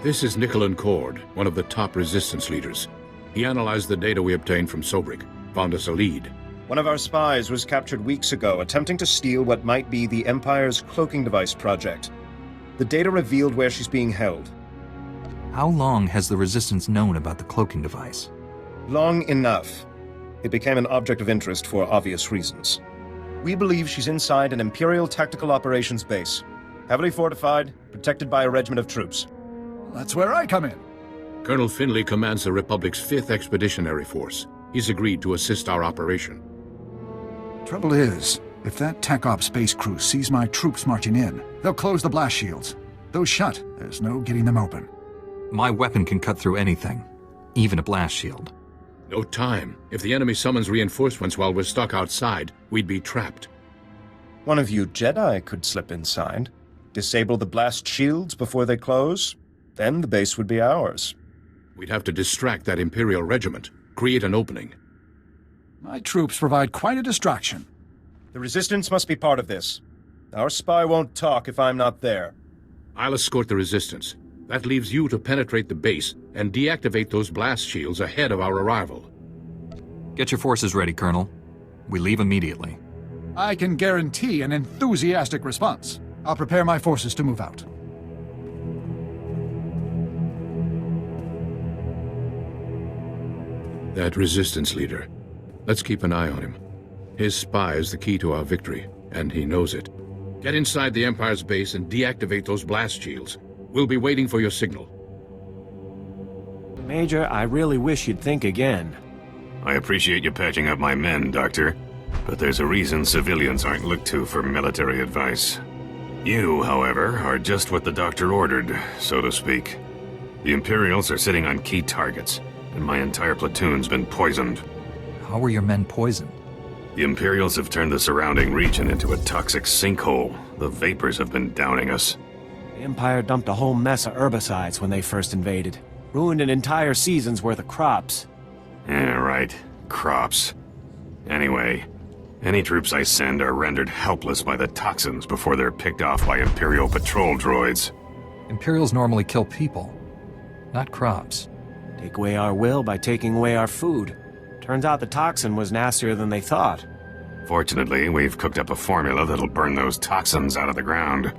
This is Nicholan Cord, one of the top resistance leaders. He analyzed the data we obtained from Sobrik, found us a lead.
One of our spies was captured weeks ago, attempting to steal what might be the Empire's cloaking device project. The data revealed where she's being held.
How long has the Resistance known about the cloaking device?
Long enough. It became an object of interest for obvious reasons. We believe she's inside an Imperial Tactical Operations base. Heavily fortified, protected by a regiment of troops.
That's where I come in.
Colonel Finley commands the Republic's 5th Expeditionary Force. He's agreed to assist our operation.
Trouble is, if that Tech Op space crew sees my troops marching in, they'll close the blast shields. Those shut, there's no getting them open.
My weapon can cut through anything, even a blast shield.
No time. If the enemy summons reinforcements while we're stuck outside, we'd be trapped.
One of you Jedi could slip inside, disable the blast shields before they close, then the base would be ours.
We'd have to distract that Imperial regiment, create an opening.
My troops provide quite a distraction.
The Resistance must be part of this. Our spy won't talk if I'm not there.
I'll escort the Resistance. That leaves you to penetrate the base and deactivate those blast shields ahead of our arrival.
Get your forces ready, Colonel. We leave immediately.
I can guarantee an enthusiastic response. I'll prepare my forces to move out.
That Resistance leader. Let's keep an eye on him. His spy is the key to our victory, and he knows it. Get inside the Empire's base and deactivate those blast shields. We'll be waiting for your signal.
Major, I really wish you'd think again.
I appreciate you patching up my men, Doctor. But there's a reason civilians aren't looked to for military advice. You, however, are just what the Doctor ordered, so to speak. The Imperials are sitting on key targets, and my entire platoon's been poisoned.
How were your men poisoned?
The Imperials have turned the surrounding region into a toxic sinkhole. The vapors have been downing us.
The Empire dumped a whole mess of herbicides when they first invaded. Ruined an entire season's worth of crops.
Yeah, right. Crops. Anyway, any troops I send are rendered helpless by the toxins before they're picked off by Imperial patrol droids.
Imperials normally kill people, not crops.
Take away our will by taking away our food. Turns out the toxin was nastier than they thought.
Fortunately, we've cooked up a formula that'll burn those toxins out of the ground.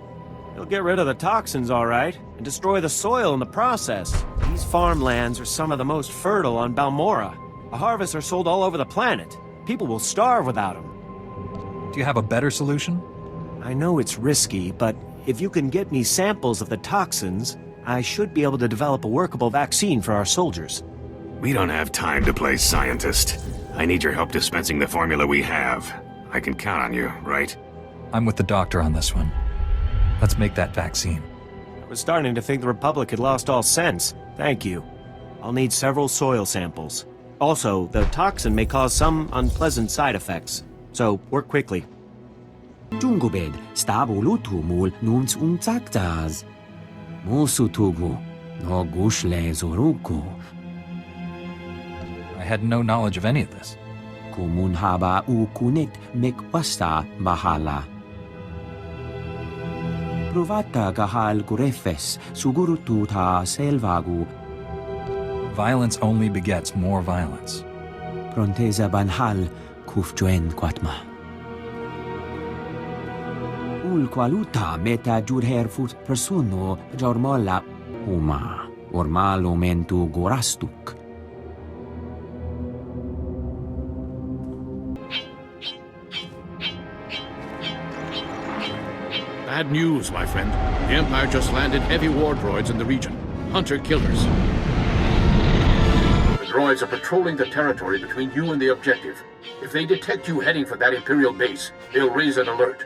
It'll get rid of the toxins, all right, and destroy the soil in the process. These farmlands are some of the most fertile on Balmorra. The harvests are sold all over the planet. People will starve without them.
Do you have a better solution?
I know it's risky, but if you can get me samples of the toxins, I should be able to develop a workable vaccine for our soldiers.
We don't have time to play scientist. I need your help dispensing the formula we have. I can count on you, right?
I'm with the Doctor on this one. Let's make that vaccine.
I was starting to think the Republic had lost all sense. Thank you. I'll need several soil samples. Also, the toxin may cause some unpleasant side effects, so work quickly.
Jungubed, stabulutumul nuns umzaktaz. Mosutugu, no gushle zoruku.
I had no knowledge of any of this.
Kumun haba ukunit mekwasta bahala. Provata gahal gurefes sugurututa selvagu.
Violence only begets more violence.
Pronteza banhal kufjuen quatma. Ul qualuta meta jurherfut persono jormola uma ormalo mentu gorastuk.
Bad news, my friend. The Empire just landed heavy war droids in the region. Hunter-killers. The droids are patrolling the territory between you and the objective. If they detect you heading for that Imperial base, they'll raise an alert.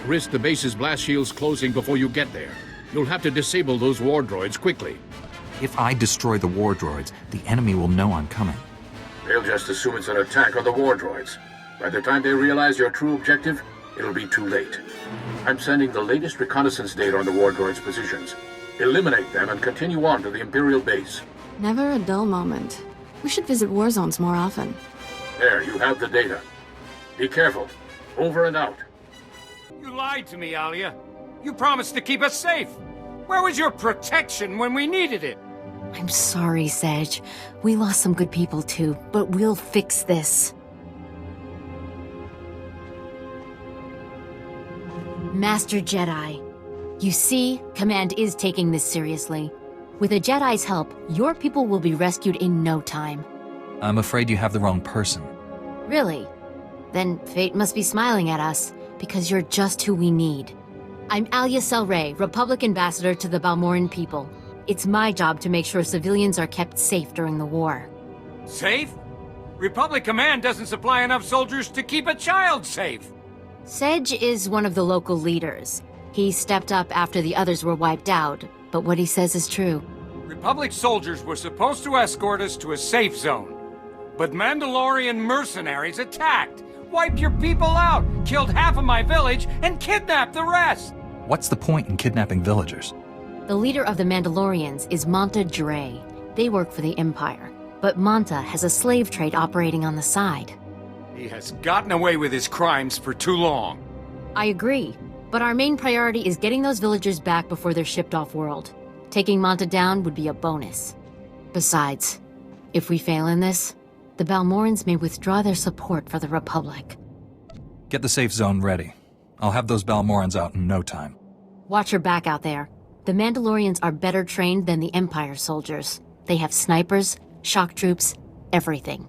Risk the base's blast shields closing before you get there. You'll have to disable those war droids quickly.
If I destroy the war droids, the enemy will know I'm coming.
They'll just assume it's an attack on the war droids. By the time they realize your true objective, it'll be too late. I'm sending the latest reconnaissance data on the war droids' positions. Eliminate them and continue on to the Imperial base.
Never a dull moment. We should visit war zones more often.
There, you have the data. Be careful. Over and out.
You lied to me, Alia. You promised to keep us safe. Where was your protection when we needed it?
I'm sorry, Sedge. We lost some good people too, but we'll fix Master Jedi. You see, Command is taking this seriously. With a Jedi's help, your people will be rescued in no time.
I'm afraid you have the wrong person.
Really? Then fate must be smiling at us, because you're just who we need. I'm Alia Selray, Republic Ambassador to the Balmorran people. It's my job to make sure civilians are kept safe during the war.
Safe? Republic Command doesn't supply enough soldiers to keep a child safe.
Sedge is one of the local leaders. He stepped up after the others were wiped out, but what he says is true.
Republic soldiers were supposed to escort us to a safe zone. But Mandalorian mercenaries attacked, wiped your people out, killed half of my village, and kidnapped the rest!
What's the point in kidnapping villagers?
The leader of the Mandalorians is Manta Dre. They work for the Empire. But Manta has a slave trade operating on the side.
He has gotten away with his crimes for too long.
I agree, but our main priority is getting those villagers back before they're shipped off-world. Taking Manta down would be a bonus. Besides, if we fail in this, the Balmorrans may withdraw their support for the Republic.
Get the safe zone ready. I'll have those Balmorrans out in no time.
Watch your back out there. The Mandalorians are better trained than the Empire soldiers. They have snipers, shock troops, everything.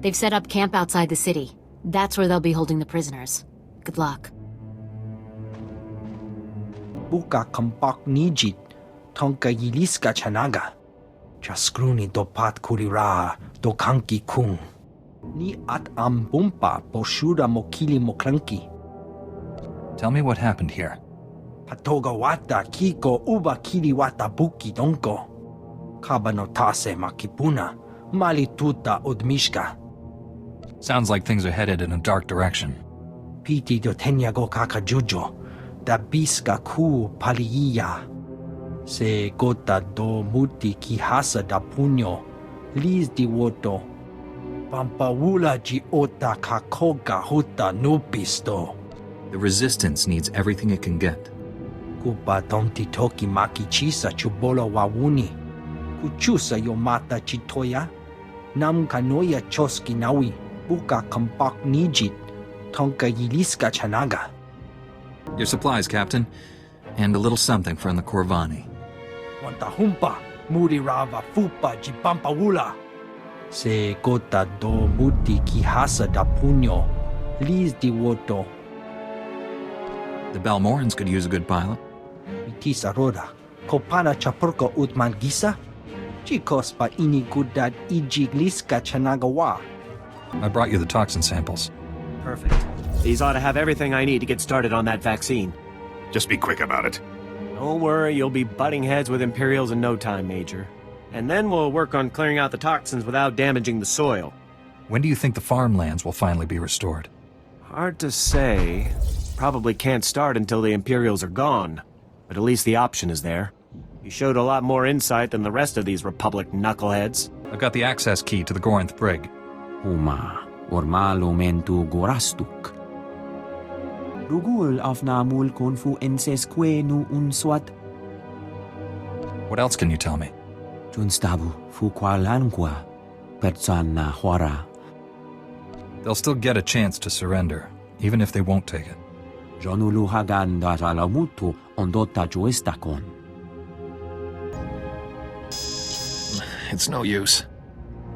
They've set up camp outside the city. That's where they'll be holding the prisoners. Good luck.
Buka kampak nijit, tonka yiliska chanaga. Chaskruni dopat kurira, dokanki kung. Ni at ambumpa poshura mokili mokranki.
Tell me what happened here.
Patoga wata kiko uba kili wata buki donko. Kabanotase makipuna, malituta odmishka.
Sounds like things are headed in a dark direction.
Piti do tenyago kakajujo, da biska ku paliya. Se gota do muti kihasa da puño, liz di woto. Pampawula ji ota kakoga huta nupisto.
The Resistance needs everything it can get.
Kupa tonti toki makichisa chubolo wawuni. Kuchusa yomata chitoya. Nam kanoya choski nawi. Buka kampak nijit. Tonka yiliska chanaga.
Your supplies, Captain. And a little something from the Corvani.
Wanta humpa. Muri rava fupa jipampawula. Se gota do muti kihasa da puño. Liz di woto.
The Balmorrans could use a good pilot.
Mitisa roda. Kopana chapurko utmangisa. Chikos pa ini gudad ijigliska chanagawa.
I brought you the toxin samples.
Perfect. These ought to have everything I need to get started on that vaccine.
Just be quick about it.
Don't worry, you'll be butting heads with Imperials in no time, Major. And then we'll work on clearing out the toxins without damaging the soil.
When do you think the farmlands will finally be restored?
Hard to say. Probably can't start until the Imperials are gone. But at least the option is there. You showed a lot more insight than the rest of these Republic knuckleheads.
I've got the access key to the Gorinth brig.
Huma, ormalo mentu gorastuk. Rugul afnamul konfu ensesque nu unswat.
What else can you tell me?
Junstabu fuqualanqua, persana huara.
They'll still get a chance to surrender, even if they won't take it.
Jonulu hagan datalamutu ondota joestakon.
It's no use.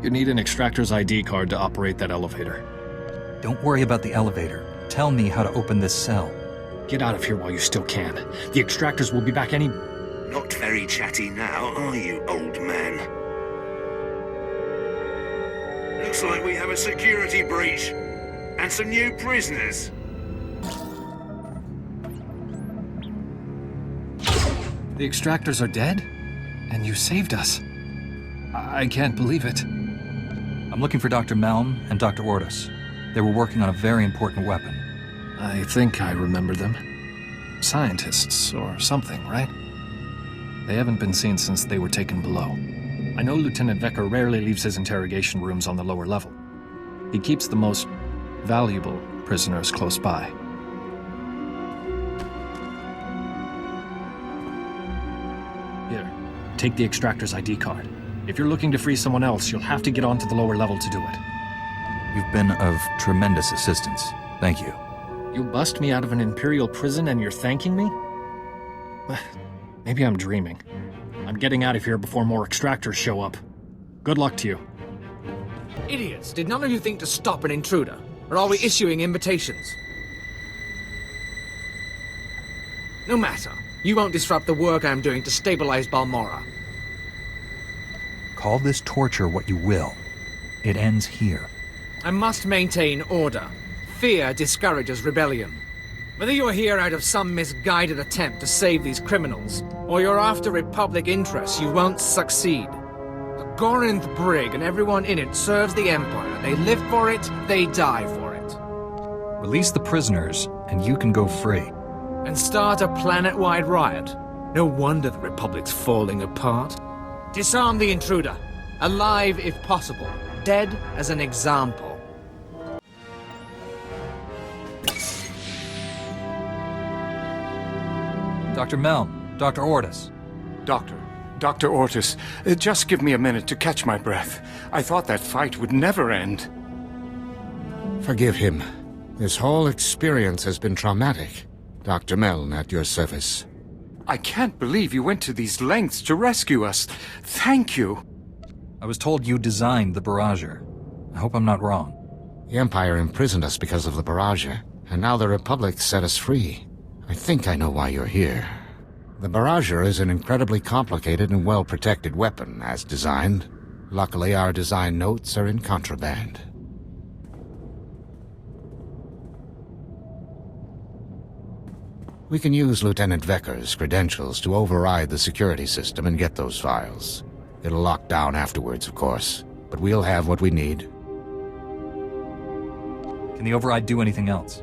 You need an extractor's ID card to operate that elevator.
Don't worry about the elevator. Tell me how to open this cell.
Get out of here while you still can. The extractors will be back any...
Not very chatty now, are you, old man? Looks like we have a security breach. And some new prisoners.
The extractors are dead? And you saved us. I can't believe it.
I'm looking for Dr. Malm and Dr. Ortis. They were working on a very important weapon.
I think I remember them. Scientists, or something, right? They haven't been seen since they were taken below. I know Lieutenant Vecker rarely leaves his interrogation rooms on the lower level. He keeps the most valuable prisoners close by. Here, take the extractor's ID card. If you're looking to free someone else, you'll have to get onto the lower level to do it.
You've been of tremendous assistance. Thank you.
You bust me out of an Imperial prison and you're thanking me? Maybe I'm dreaming. I'm getting out of here before more extractors show up. Good luck to you.
Idiots! Did none of you think to stop an intruder? Or are we issuing invitations? No matter. You won't disrupt the work I'm doing to stabilize Balmorra.
Call this torture what you will. It ends here.
I must maintain order. Fear discourages rebellion. Whether you're here out of some misguided attempt to save these criminals, or you're after Republic interests, you won't succeed. The Gorinth Brig and everyone in it serves the Empire. They live for it, they die for it.
Release the prisoners, and you can go free.
And start a planet-wide riot. No wonder the Republic's falling apart. Disarm the intruder. Alive if possible. Dead as an example.
Dr. Meln, Dr. Ortis.
Dr. Ortis, just give me a minute to catch my breath. I thought that fight would never end.
Forgive him. This whole experience has been traumatic. Dr. Meln at your service.
I can't believe you went to these lengths to rescue us. Thank you.
I was told you designed the barrager. I hope I'm not wrong.
The Empire imprisoned us because of the barrager, and now the Republic set us free. I think I know why you're here. The barrager is an incredibly complicated and well-protected weapon, as designed. Luckily, our design notes are in contraband. We can use Lieutenant Vecker's credentials to override the security system and get those files. It'll lock down afterwards, of course, but we'll have what we need.
Can the override do anything else?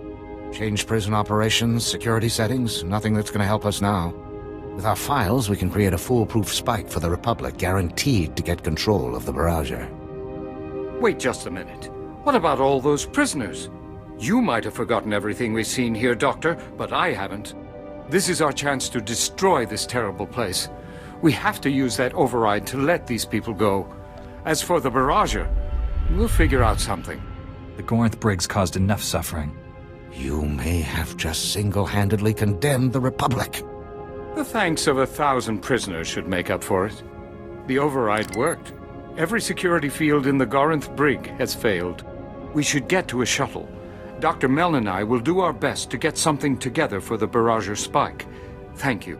Change prison operations, security settings, nothing that's going to help us now. With our files, we can create a foolproof spike for the Republic, guaranteed to get control of the barrager.
Wait just a minute. What about all those prisoners? You might have forgotten everything we've seen here, Doctor, but I haven't. This is our chance to destroy this terrible place. We have to use that override to let these people go. As for the barrager, we'll figure out something.
The Gorinth Brig's caused enough suffering.
You may have just single-handedly condemned the Republic.
The thanks of 1,000 prisoners should make up for it. The override worked. Every security field in the Gorinth Brig has failed. We should get to a shuttle. Dr. Meln and I will do our best to get something together for the barrager spike. Thank you.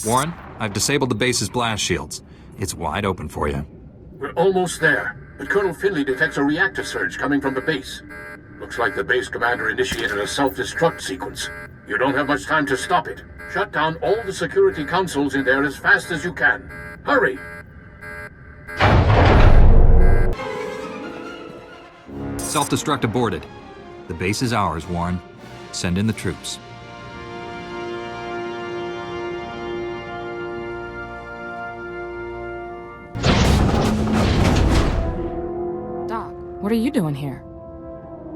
Warren, I've disabled the base's blast shields. It's wide open for you.
We're almost there, but Colonel Finley detects a reactor surge coming from the base. Looks like the base commander initiated a self-destruct sequence. You don't have much time to stop it. Shut down all the security consoles in there as fast as you can. Hurry!
Self-destruct aborted. The base is ours, Warren. Send in the troops.
What are you doing here?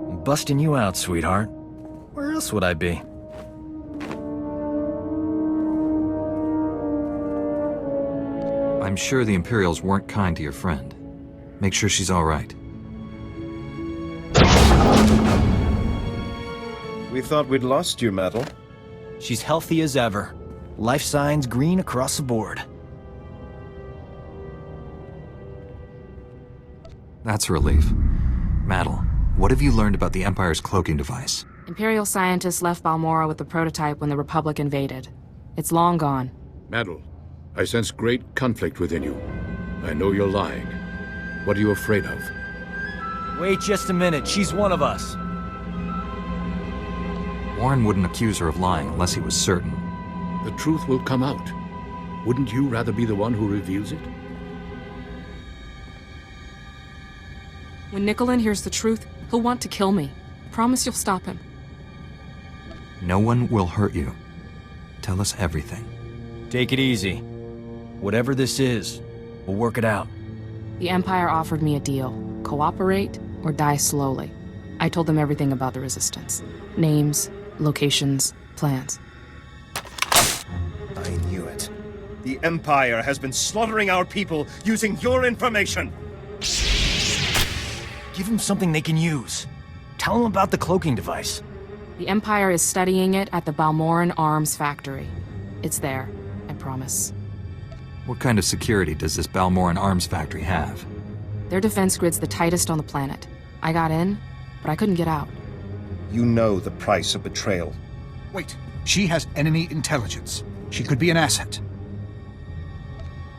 I'm busting you out, sweetheart. Where else would I be?
I'm sure the Imperials weren't kind to your friend. Make sure she's all right.
We thought we'd lost you, Metal.
She's healthy as ever. Life signs green across the board.
That's a relief. Maddle, what have you learned about the Empire's cloaking device?
Imperial scientists left Balmorra with the prototype when the Republic invaded. It's long gone.
Maddle, I sense great conflict within you. I know you're lying. What are you afraid of?
Wait just a minute. She's one of us.
Warren wouldn't accuse her of lying unless he was certain.
The truth will come out. Wouldn't you rather be the one who reveals it?
When Nicolin hears the truth, he'll want to kill me. Promise you'll stop him.
No one will hurt you. Tell us everything.
Take it easy. Whatever this is, we'll work it out.
The Empire offered me a deal. Cooperate, or die slowly. I told them everything about the Resistance. Names, locations, plans.
I knew it. The Empire has been slaughtering our people using your information!
Give them something they can use. Tell them about the cloaking device.
The Empire is studying it at the Balmorran Arms Factory. It's there, I promise.
What kind of security does this Balmorran Arms Factory have?
Their defense grid's the tightest on the planet. I got in, but I couldn't get out.
You know the price of betrayal.
Wait, she has enemy intelligence. She could be an asset.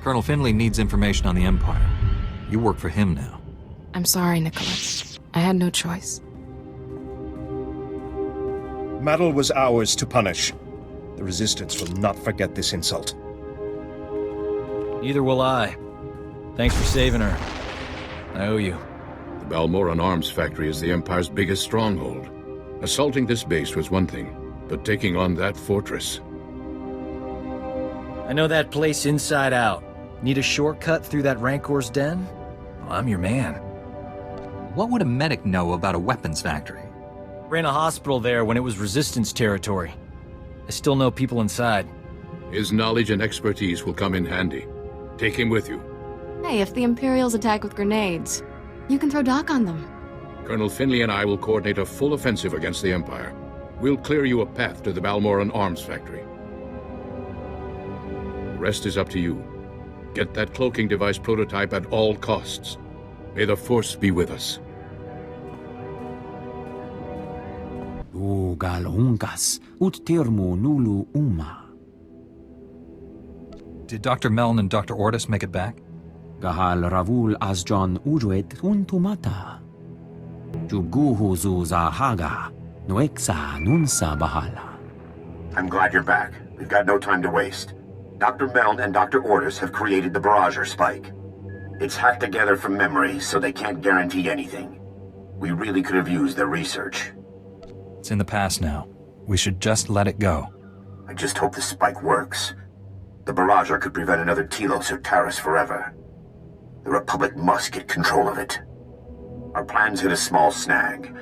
Colonel Finley needs information on the Empire. You work for him now.
I'm sorry, Nicholas. I had no choice.
Metal was ours to punish. The Resistance will not forget this insult.
Neither will I. Thanks for saving her. I owe you.
The Balmorran Arms Factory is the Empire's biggest stronghold. Assaulting this base was one thing, but taking on that fortress...
I know that place inside out. Need a shortcut through that Rancor's den? Well, I'm your man.
What would a medic know about a weapons factory?
Ran a hospital there when it was Resistance territory. I still know people inside.
His knowledge and expertise will come in handy. Take him with you.
Hey, if the Imperials attack with grenades, you can throw Doc on them.
Colonel Finley and I will coordinate a full offensive against the Empire. We'll clear you a path to the Balmorran Arms Factory. The rest is up to you. Get that cloaking device prototype at all costs. May the Force be with us.
Did Dr. Meln and Dr. Ortis make it back?
Gahal Ravul Asjon Ujuet Untumata. Juguhu Zuzahaga. Noexa Nunsa Bahala.
I'm glad you're back. We've got no time to waste. Dr. Meln and Dr. Ortis have created the Barrager spike. It's hacked together from memory, so they can't guarantee anything. We really could have used their research.
It's in the past now. We should just let it go.
I just hope the spike works. The Barrager could prevent another Telos or Taris forever. The Republic must get control of it. Our plans hit a small snag.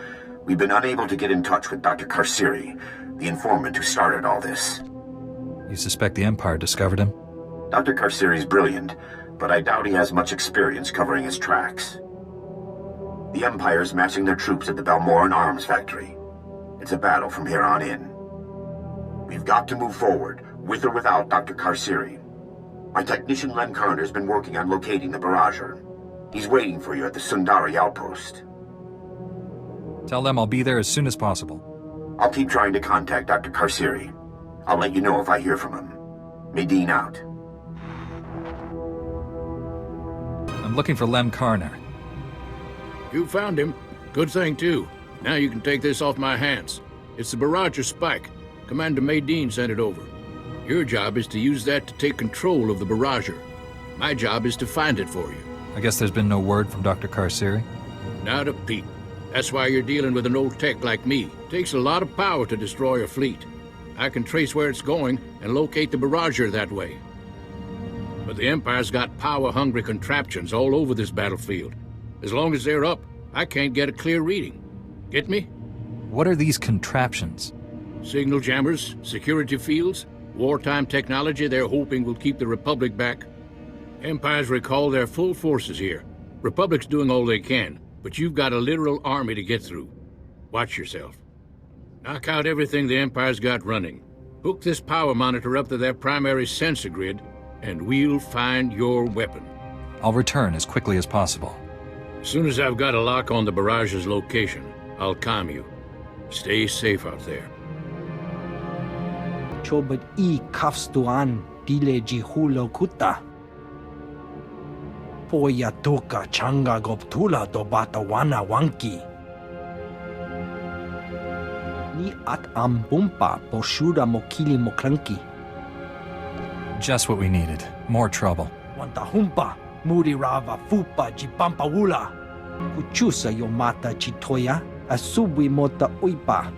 We've been unable to get in touch with Dr. Karsiri, the informant who started all this.
You suspect the Empire discovered him?
Dr. Karsiri's brilliant, but I doubt he has much experience covering his tracks. The Empire's massing their troops at the Balmorran Arms Factory. It's a battle from here on in. We've got to move forward, with or without Dr. Karsiri. My technician Len Karner's been working on locating the Barrager. He's waiting for you at the Sundari outpost.
Tell them I'll be there as soon as possible.
I'll keep trying to contact Dr. Karsiri. I'll let you know if I hear from him. Medine out.
I'm looking for Lem Karner.
You found him. Good thing, too. Now you can take this off my hands. It's the Barrager spike. Commander Medine sent it over. Your job is to use that to take control of the Barrager. My job is to find it for you.
I guess there's been no word from Dr. Karsiri?
Not a peep. That's why you're dealing with an old tech like me. Takes a lot of power to destroy a fleet. I can trace where it's going and locate the Barrager that way. But the Empire's got power-hungry contraptions all over this battlefield. As long as they're up, I can't get a clear reading. Get me?
What are these contraptions?
Signal jammers, security fields, wartime technology they're hoping will keep the Republic back. Empires recall their full forces here. Republic's doing all they can, but you've got a literal army to get through. Watch yourself. Knock out everything the Empire's got running. Hook this power monitor up to their primary sensor grid, and we'll find your weapon.
I'll return as quickly as possible.
As soon as I've got a lock on the Barrage's location, I'll calm you. Stay safe out there.
Chobat I kafstuan dile jihulo kuta. Poya toka changa goptula do batawana wanki. Ni at ambumpa poshura mokili moklanki.
Just what we needed. More trouble.
Wanta humpa, muri rava fupa jipampa wula. Kuchusa yomata chitoya, asubwi mota uipa.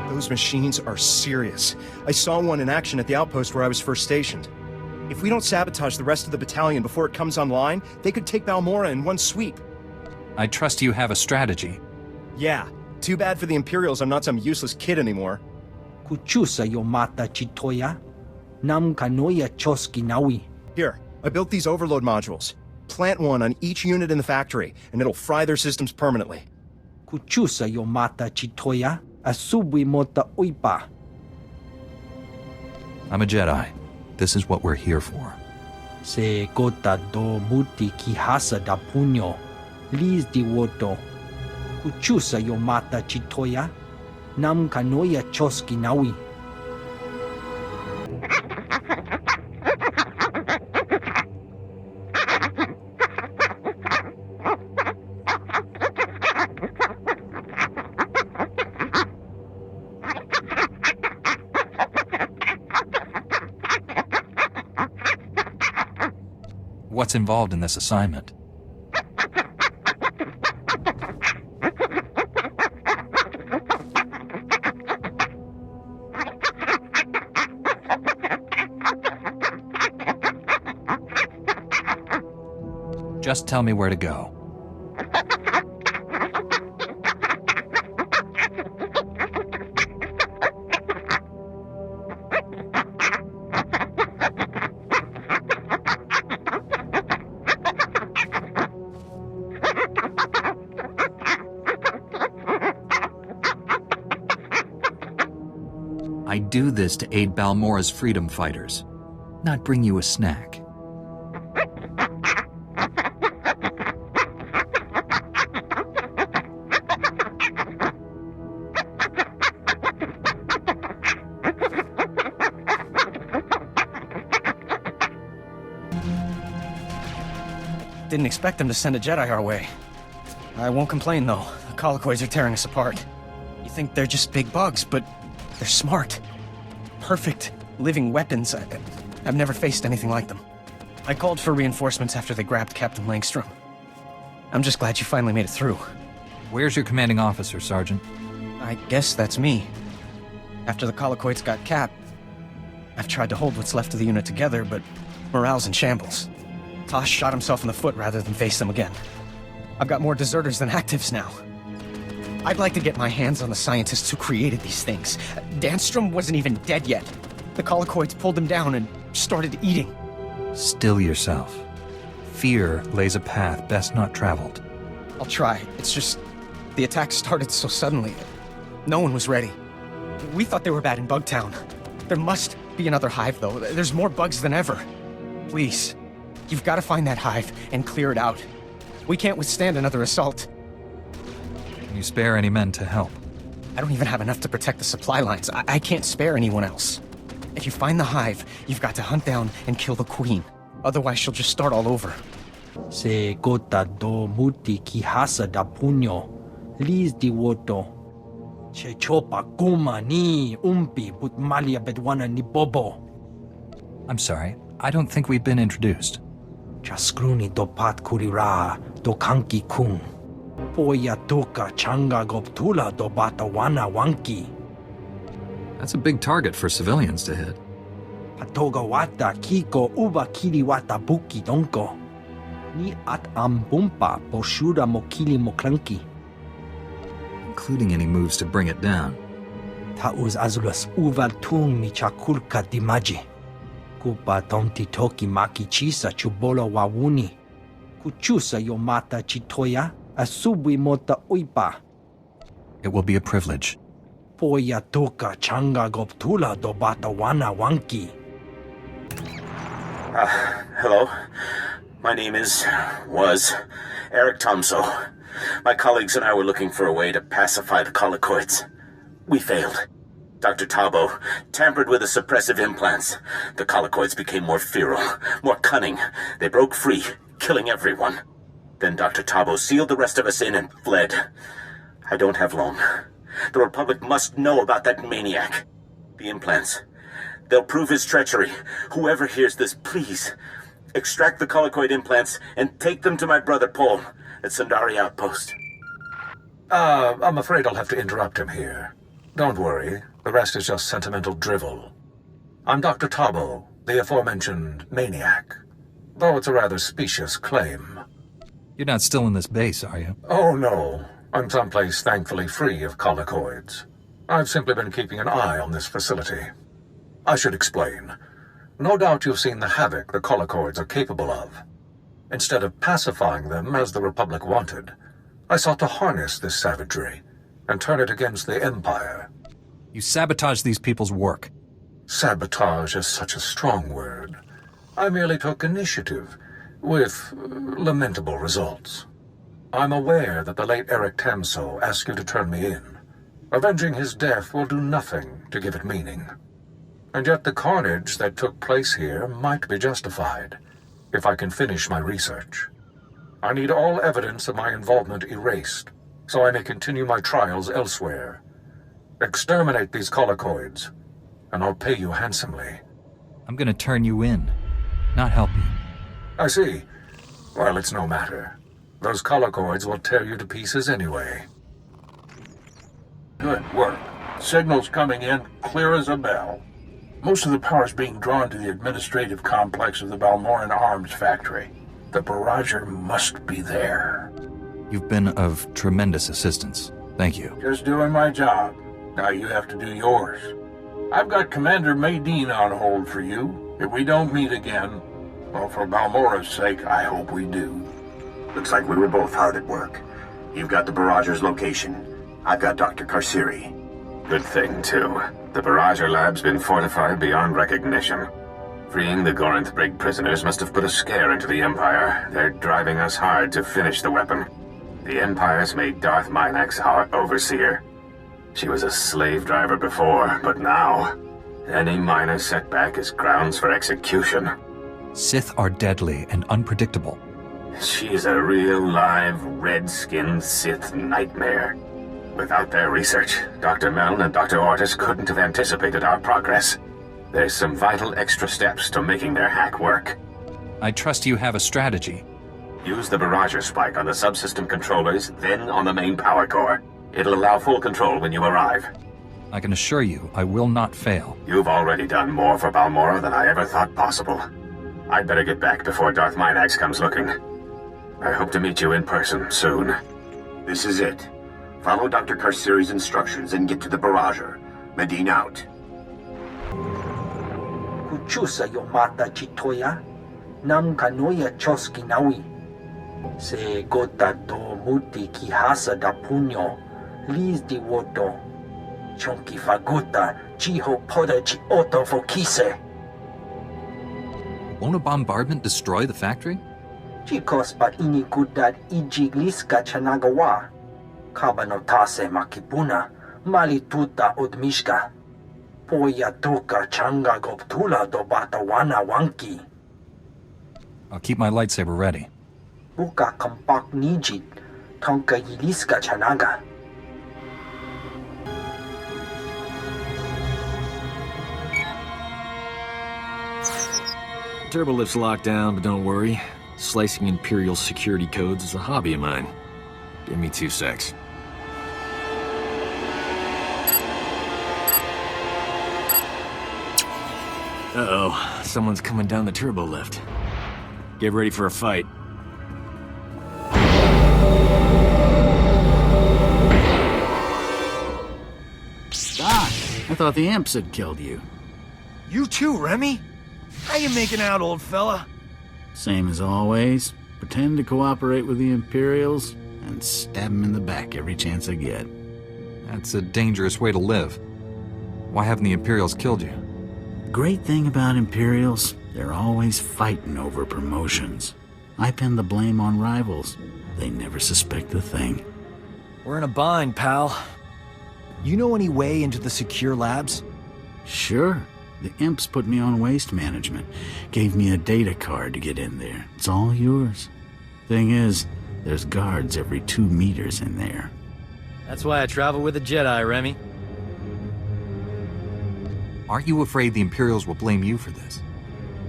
Those machines are serious. I saw one in action at the outpost where I was first stationed. If we don't sabotage the rest of the battalion before it comes online, they could take Balmorra in one sweep.
I trust you have a strategy.
Yeah. Too bad for the Imperials I'm not some useless kid anymore.
Kuchusa yo mata chitoya. Nam kanoya choski nawi.
Here, I built these overload modules. Plant one on each unit in the factory, and it'll fry their systems permanently.
Kuchusa yo mata chitoya. Asubwi mota uipa.
I'm a Jedi. This is what we're here for.
Se gota do muti kihasa da puño. Liz di woto. Kuchusa yo mata chitoya. Nam kanoya choski nawi.
What's involved in this assignment? Just tell me where to go. I do this to aid Balmorra's freedom fighters, not bring you a snack.
Didn't expect them to send a Jedi our way. I won't complain, though. The Colicoids are tearing us apart. You think they're just big bugs, but they're smart. Perfect living weapons. I've never faced anything like them. I called for reinforcements after they grabbed Captain Langstrom. I'm just glad you finally made it through.
Where's your commanding officer, Sergeant?
I guess that's me. After the Colicoids got Cap, I've tried to hold what's left of the unit together, but morale's in shambles. Tosh shot himself in the foot rather than face them again. I've got more deserters than actives now. I'd like to get my hands on the scientists who created these things. Danstrom wasn't even dead yet. The Colicoids pulled him down and started eating.
Still yourself. Fear lays a path best not traveled.
I'll try. It's just, the attack started so suddenly. No one was ready. We thought they were bad in Bugtown. There must be another hive, though. There's more bugs than ever. Please, you've got to find that hive and clear it out. We can't withstand another assault.
Can you spare any men to help?
I don't even have enough to protect the supply lines. I can't spare anyone else. If you find the hive, you've got to hunt down and kill the queen. Otherwise, she'll just start all over.
Se gota do muti kihasa da puño. Liz di woto. Che chopa kuma ni umpi but malia bedwana ni bobo.
I'm sorry, I don't think we've been introduced.
Chaskruni do pat kurira do kanki kung. Poya tuka changa goptula do batawana wanki.
That's a big target for civilians to hit.
Patoga wata kiko uba kiri wata buki donko. Ni at ambumpa poshuda mokili moklanki.
Including any moves to bring it down.
Tauz azulas uval tung mi chakulka dimaji. Kupa tonti toki maki chisa chubolo wawuni. Kuchusa yomata chitoya asubwi mota uipa.
It will be a privilege.
Poya tuka changa goptula do batawana wanki.
Hello. My name was Eric Tomso. My colleagues and I were looking for a way to pacify the Colicoids. We failed. Dr. Tabo tampered with the suppressive implants. The Colicoids became more feral, more cunning. They broke free, killing everyone. Then Dr. Tabo sealed the rest of us in and fled. I don't have long. The Republic must know about that maniac. The implants. They'll prove his treachery. Whoever hears this, please, extract the Colicoid implants and take them to my brother Paul at Sundari Outpost.
I'm afraid I'll have to interrupt him here. Don't worry, the rest is just sentimental drivel. I'm Dr. Tabo, The aforementioned maniac. Though it's a rather specious claim.
You're not still in this base, are you?
Oh no. I'm someplace thankfully free of colicoids. I've simply been keeping an eye on this facility. I should explain. No doubt you've seen the havoc the colicoids are capable of. Instead of pacifying them as the Republic wanted, I sought to harness this savagery and turn it against the Empire.
You sabotage these people's work.
Sabotage is such a strong word. I merely took initiative, with lamentable results. I'm aware that the late Eric Tamso asked you to turn me in. Avenging his death will do nothing to give it meaning. And yet the carnage that took place here might be justified, if I can finish my research. I need all evidence of my involvement erased, so I may continue my trials elsewhere. Exterminate these colicoids, and I'll pay you handsomely.
I'm gonna turn you in, not help you.
I see. Well, it's no matter. Those colicoids will tear you to pieces anyway.
Good work. Signal's coming in clear as a bell. Most of the power's being drawn to the administrative complex of the Balmorran arms factory. The barrager must be there.
You've been of tremendous assistance. Thank you.
Just doing my job. Now you have to do yours. I've got Commander Maydeen on hold for you. If we don't meet again, well, for Balmorra's sake, I hope we do.
Looks like we were both hard at work. You've got the barrager's location. I've got Dr. Karsiri.
Good thing, too. The barrager lab's been fortified beyond recognition. Freeing the Gorinth Brig prisoners must have put a scare into the Empire. They're driving us hard to finish the weapon. The Empire's made Darth Minax our overseer. She was a slave driver before, but now, any minor setback is grounds for execution.
Sith are deadly and unpredictable.
She's a real live, red-skinned Sith nightmare. Without their research, Dr. Meln and Dr. Ortis couldn't have anticipated our progress. There's some vital extra steps to making their hack work.
I trust you have a strategy.
Use the barrager spike on the subsystem controllers, then on the main power core. It'll allow full control when you arrive.
I can assure you, I will not fail.
You've already done more for Balmorra than I ever thought possible. I'd better get back before Darth Minax comes looking. I hope to meet you in person soon.
This is it. Follow Dr. Karsiri's instructions and get to the barrager. Maydeen out.
Kuchusa yomata chitoya, nam kanoya choski nawi. Se gota do muti kihasa da punyo, liz di woto. Chonki faguta, chiho poda chi oto fokise.
Won't a bombardment destroy the factory?
Chikos pa inikudad ijigliska chanagawa. Kabanotase makipuna, malituta odmishka. Poya tuka changa goptula do batawana wanki.
I'll keep my lightsaber ready.
Buka kampak nijit, tonka yiliska chanaga.
Turbolift's locked down, but don't worry. Slicing Imperial security codes is a hobby of mine. Give me 2 secs. Uh-oh, someone's coming down the turbo lift. Get ready for a fight.
Doc, I thought the imps had killed you.
You too, Remy? How you making out, old fella?
Same as always. Pretend to cooperate with the Imperials and stab them in the back every chance I get.
That's a dangerous way to live. Why haven't the Imperials killed you?
Great thing about Imperials, they're always fighting over promotions. I pin the blame on rivals. They never suspect a thing.
We're in a bind, pal. You know any way into the secure labs?
Sure. The imps put me on waste management. Gave me a data card to get in there. It's all yours. Thing is, there's guards every 2 meters in there.
That's why I travel with a Jedi, Remy.
Aren't you afraid the Imperials will blame you for this?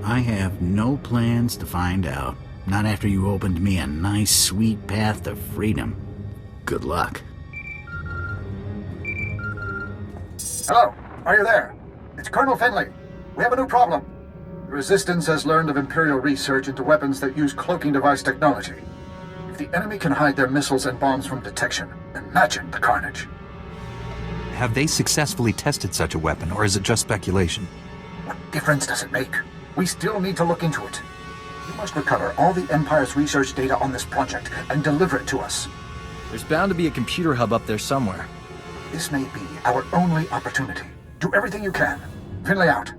I have no plans to find out. Not after you opened me a nice, sweet path to freedom. Good luck.
Hello, are you there? It's Colonel Finley. We have a new problem. Resistance has learned of Imperial research into weapons that use cloaking device technology. If the enemy can hide their missiles and bombs from detection, imagine the carnage.
Have they successfully tested such a weapon, or is it just speculation?
What difference does it make? We still need to look into it. You must recover all the Empire's research data on this project and deliver it to us.
There's bound to be a computer hub up there somewhere.
This may be our only opportunity. Do everything you can. Finlay out.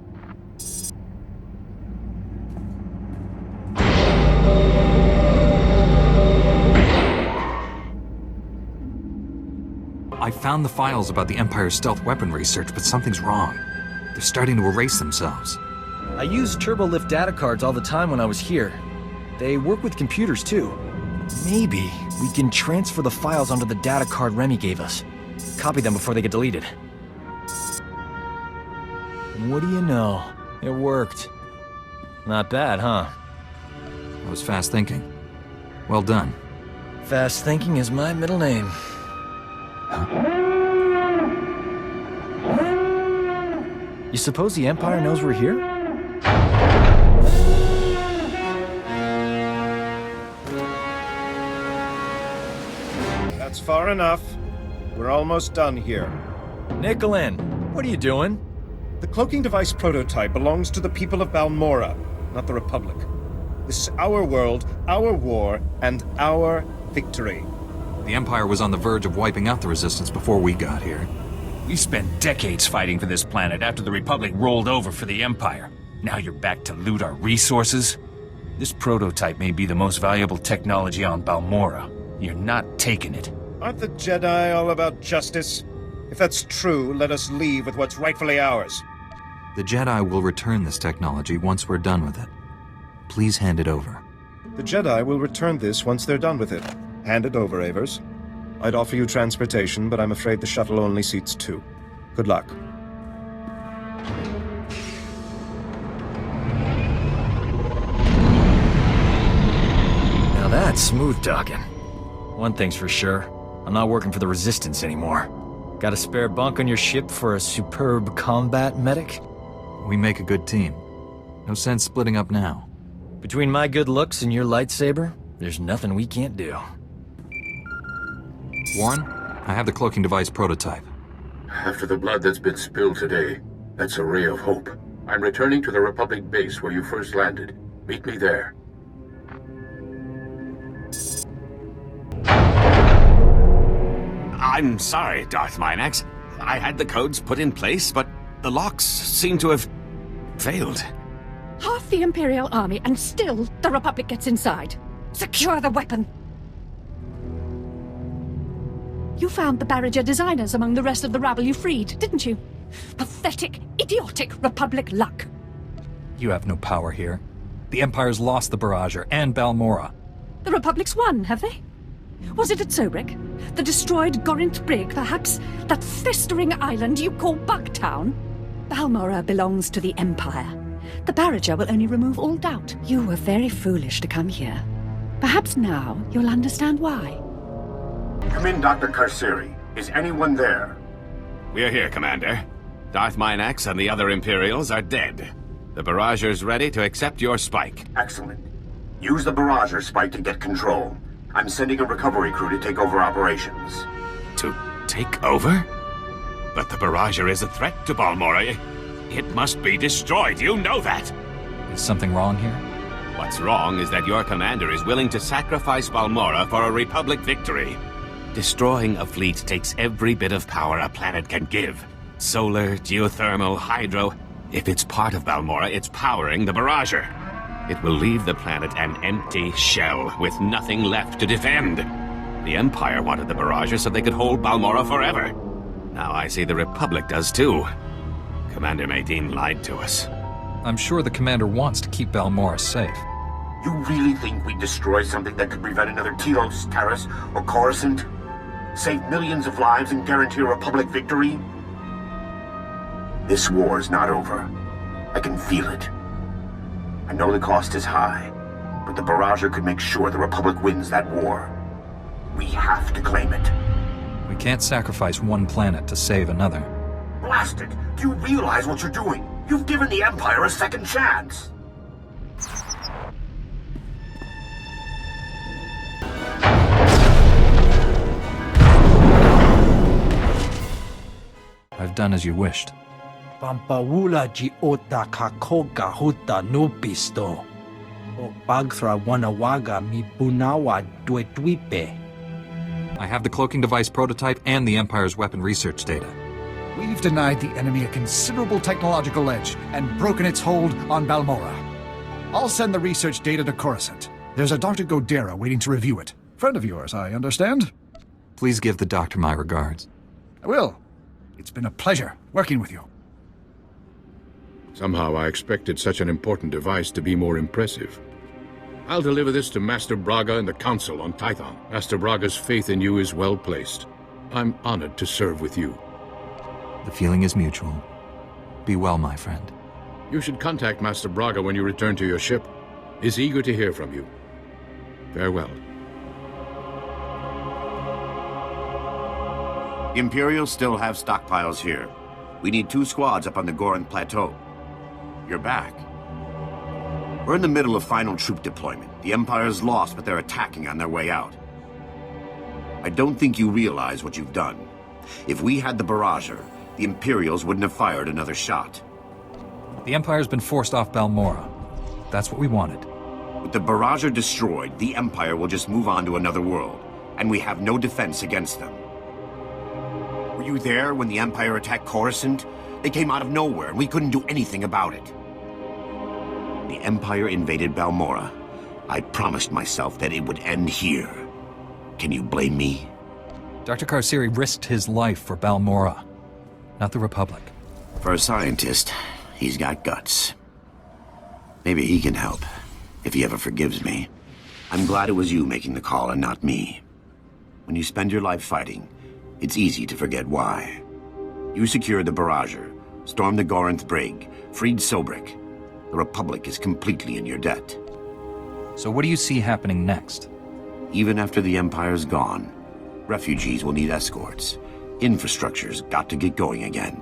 I found the files about the Empire's stealth weapon research, but something's wrong. They're starting to erase themselves.
I use turbolift data cards all the time when I was here. They work with computers too. Maybe we can transfer the files onto the data card Remy gave us. Copy them before they get deleted. And what do you know? It worked. Not bad, huh?
That was fast thinking. Well done.
Fast thinking is my middle name. You suppose the Empire knows we're here?
That's far enough. We're almost done here.
Nicolin, what are you doing?
The cloaking device prototype belongs to the people of Balmorra, not the Republic. This is our world, our war, and our victory.
The Empire was on the verge of wiping out the Resistance before we got here.
We spent decades fighting for this planet after the Republic rolled over for the Empire. Now you're back to loot our resources? This prototype may be the most valuable technology on Balmorra. You're not taking it.
Aren't the Jedi all about justice? If that's true, let us leave with what's rightfully ours.
The Jedi will return this technology once we're done with it. Please hand it over.
The Jedi will return this once they're done with it. Hand it over, Avers. I'd offer you transportation, but I'm afraid the shuttle only seats 2. Good luck.
Now that's smooth talking. One thing's for sure, I'm not working for the Resistance anymore. Got a spare bunk on your ship for a superb combat medic?
We make a good team. No sense splitting up now.
Between my good looks and your lightsaber, there's nothing we can't do.
Warren, I have the cloaking device prototype.
After the blood that's been spilled today, that's a ray of hope. I'm returning to the Republic base where you first landed. Meet me there.
I'm sorry, Darth Minax. I had the codes put in place, but the locks seem to have failed.
Half the Imperial army, and still the Republic gets inside. Secure the weapon! You found the Barrager designers among the rest of the rabble you freed, didn't you? Pathetic, idiotic Republic luck.
You have no power here. The Empire's lost the Barrager and Balmorra.
The Republic's won, have they? Was it at Sobrik? The destroyed Gorinth Brig, perhaps? That festering island you call Bucktown? Balmorra belongs to the Empire. The Barrager will only remove all doubt. You were very foolish to come here. Perhaps now you'll understand why.
Come in, Dr. Karsiri. Is anyone there?
We're here, Commander. Darth Minax and the other Imperials are dead. The Barrager's ready to accept your spike.
Excellent. Use the Barrager spike to get control. I'm sending a recovery crew to take over operations.
To take over? But the Barrager is a threat to Balmorra. It must be destroyed, you know that!
Is something wrong here?
What's wrong is that your commander is willing to sacrifice Balmorra for a Republic victory. Destroying a fleet takes every bit of power a planet can give. Solar, geothermal, hydro. If it's part of Balmorra, it's powering the Barrager. It will leave the planet an empty shell with nothing left to defend. The Empire wanted the Barrager so they could hold Balmorra forever. Now I see the Republic does too. Commander Maydeen lied to us.
I'm sure the commander wants to keep Balmorra safe.
You really think we'd destroy something that could prevent another Telos, Taris, or Coruscant? Save millions of lives and guarantee a Republic victory? This war is not over. I can feel it. I know the cost is high, but the Barrager could make sure the Republic wins that war. We have to claim it.
We can't sacrifice one planet to save another.
Blast it! Do you realize what you're doing? You've given the Empire a second chance!
done as you wished.
Pampawula ji ota kakoga huta nupisto. O bagthra wanawaga mi bunawa duetwipe.
I have the cloaking device prototype and the Empire's weapon research data.
We've denied the enemy a considerable technological edge and broken its hold on Balmorra. I'll send the research data to Coruscant. There's a Dr. Godera waiting to review it. Friend of yours, I understand?
Please give the doctor my regards.
I will. It's been a pleasure working with you.
Somehow I expected such an important device to be more impressive. I'll deliver this to Master Braga and the Council on Tython. Master Braga's faith in you is well placed. I'm honored to serve with you.
The feeling is mutual. Be well, my friend.
You should contact Master Braga when you return to your ship. He's eager to hear from you. Farewell.
The Imperials still have stockpiles here. We need 2 squads up on the Gorinth Plateau. You're back. We're in the middle of final troop deployment. The Empire's lost, but they're attacking on their way out. I don't think you realize what you've done. If we had the barrager, the Imperials wouldn't have fired another shot.
The Empire's been forced off Balmorra. That's what we wanted.
With the barrager destroyed, the Empire will just move on to another world, and we have no defense against them. Were you there when the Empire attacked Coruscant? They came out of nowhere, and we couldn't do anything about it. The Empire invaded Balmorra. I promised myself that it would end here. Can you blame me?
Dr. Karsiri risked his life for Balmorra, not the Republic.
For a scientist, he's got guts. Maybe he can help, if he ever forgives me. I'm glad it was you making the call and not me. When you spend your life fighting, it's easy to forget why. You secured the barrager, stormed the Gorinth Brig, freed Sobrik. The Republic is completely in your debt.
So what do you see happening next?
Even after the Empire's gone, refugees will need escorts. Infrastructure's got to get going again.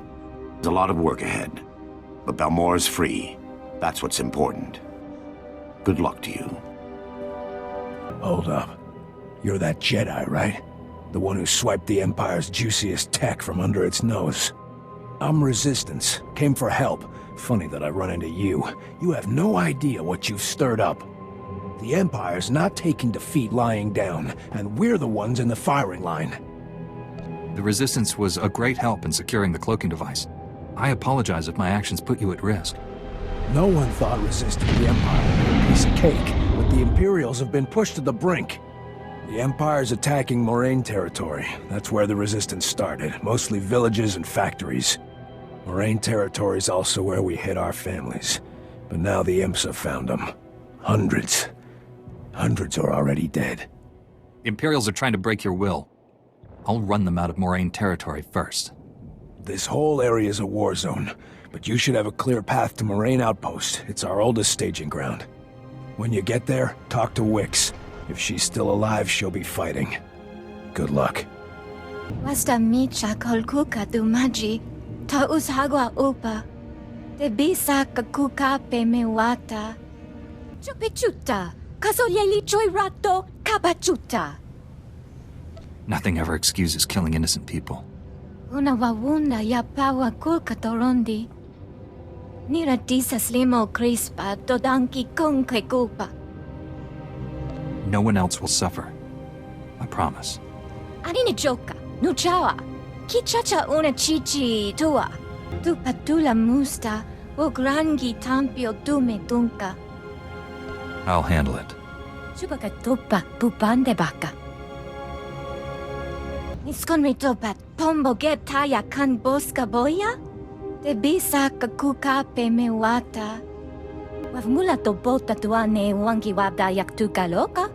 There's a lot of work ahead. But Balmorra's free. That's what's important. Good luck to you.
Hold up. You're that Jedi, right? The one who swiped the Empire's juiciest tech from under its nose. I'm Resistance. Came for help. Funny that I run into you. You have no idea what you've stirred up. The Empire's not taking defeat lying down, and we're the ones in the firing line.
The Resistance was a great help in securing the cloaking device. I apologize if my actions put you at risk.
No one thought resisting the Empire would be a piece of cake, but the Imperials have been pushed to the brink. The Empire's attacking Moraine territory. That's where the Resistance started, mostly villages and factories. Moraine territory's also where we hid our families. But now the Imps have found them. Hundreds. Hundreds are already dead.
The Imperials are trying to break your will. I'll run them out of Moraine territory first.
This whole area is a war zone, but you should have a clear path to Moraine Outpost. It's our oldest staging ground. When you get there, talk to Wix. If she's still alive, she'll be fighting. Good luck.
Basta micha kolkuka dumaji, taus hagwa upa. Te bisa kakuka pemewata. Chupichuta, kasolyeli choy rato, kabachuta.
Nothing ever excuses killing innocent people.
Una wawunda ya pawa kulka torondi. Nira disa slimo crispa, dodanki konke kupa.
No one else will suffer. I promise.
Anini joka, nuchawa. Kichacha una chichi tua. Tu patula musta, o grangi tampio dume dunka.
I'll handle it.
Chupaka tupa pupande baka. Niskon ritopat pombo get taya kan boska boya? Te bisa kakuka pemewata. Wavmula to bota tuane wangi wabda yak tukaloka?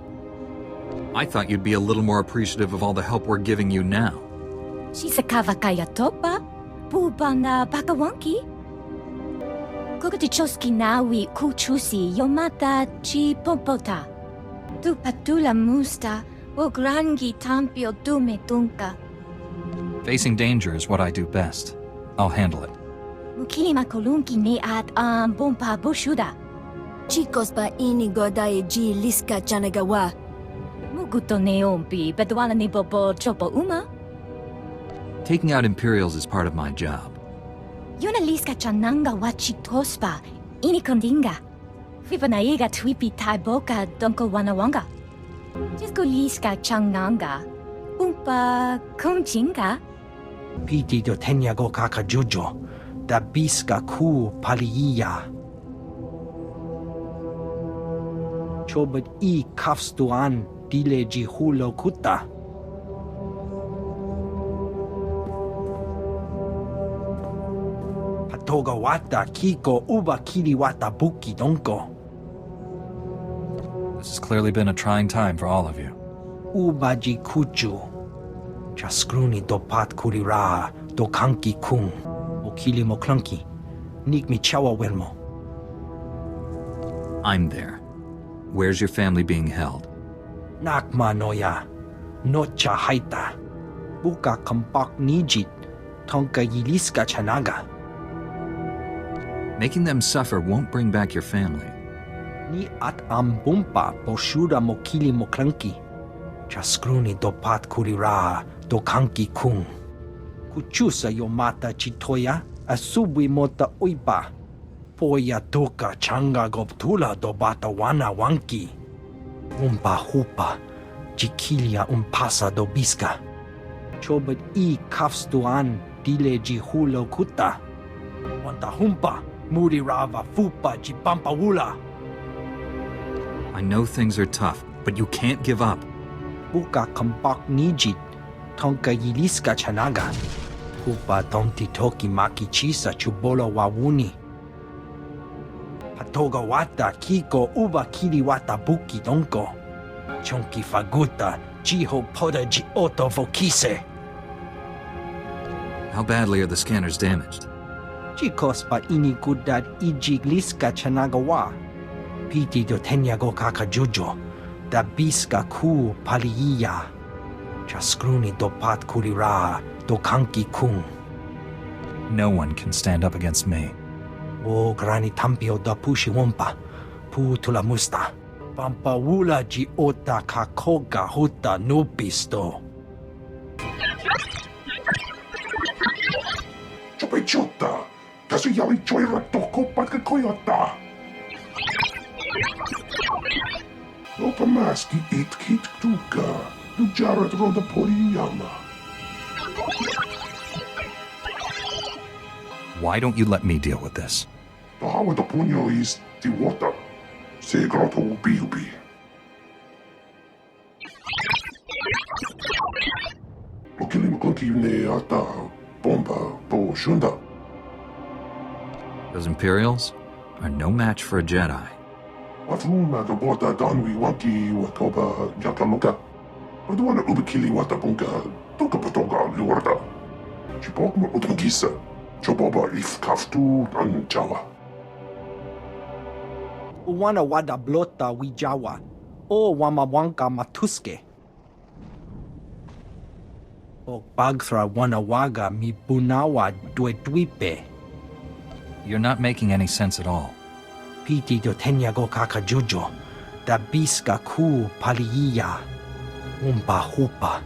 I thought you'd be a little more appreciative of all the help we're giving you now.
Shisakava kaya topa? Pubanda bakawanki? Kukatichoski nawi kuchusi yomata chi pompota. Tu patula musta, o grangi tampio dume dunka.
Facing danger is what I do best. I'll handle it.
Mukilima kolunki ni at bompa bushuda.
Chicos ba inigoda ji liska janagawa.
Muguto neompi bedwala ni bobo chopo uma.
Taking out Imperials is part of my job.
Yuna liska chananga wachi tospa, ini kondinga. Fipanaiga twipi tai boka donko wanawanga. Jisko liska changanga. Umpa kumchinga.
Piti do tenya go kaka jojo. Da biska ku paliya. Chobot I kafstuan dile jihulo kuta. Patoga wata kiko uba kiri wata buki donko.
This has clearly been a trying time for all of you.
Uba ji kuchu. Chaskruni do pat kurira do kanki kung. Okili mo clunky. Nik mi chawa welmo.
I'm there. Where's your family being held?
Nakma noya. Nocha haita. Buka kampak nijit. Tonka yiliska chanaga.
Making them suffer won't bring back your family.
Ni at ambumpa poshuda mokili moklanki. Chaskruni do pat kurira do kanki kung. Kuchusa yomata chitoya asubwi mota uipa. Poya toka changa goptula do bata wana wanki. Umpa hupa jikilia umpasa do biska. Chobet I kafstuan dile jihulo kuta. Wanta humpa. Muri rava fupa jipampa wula.
I know things are tough, but you can't give up.
Buka kampak nijit. Tonka yiliska chanaga. Hupa tonti toki maki chisa chubolo wawuni. Patoga wata kiko uba kiri wata buki donko. Chonki faguta jiho poda ji oto vokise.
How badly are the scanners damaged?
Chikos pa ini kudad ijigliska chanagawa. Piti do tenyago kaka jojo. Da biska ku paliya. Chaskruni do pat kurira do kanki kung.
No one can stand up against me.
O grani tampio da pushi wompa. Pu tula musta. Pampa wula ji ota kakoga huta nupisto.
Chopechota. Kasi yawi choira toko patka koyota. Opa maski it kit tuka. Du jarat roda poriyama.
Why don't you let me deal with this?
Tahawa da punyo is the water. Se grotto ubi. Lokili mklunki ne ata bomba po shunda.
Those Imperials are no match for a Jedi.
Wafuma da bota danwi waki watoba jakamuka. Waduana ubikili watabunga toka patoga liwarda. Chipokma utangisa. Choboba if kaftu an jawa.
Uwana wada blota wijawa. O wamawanka matuske. O bagthra wana waga mi bunawa dwedwipe.
You're not making any sense at all.
Piti do tenyago kaka jojo. Da biska ku paliya. Umpa hupa.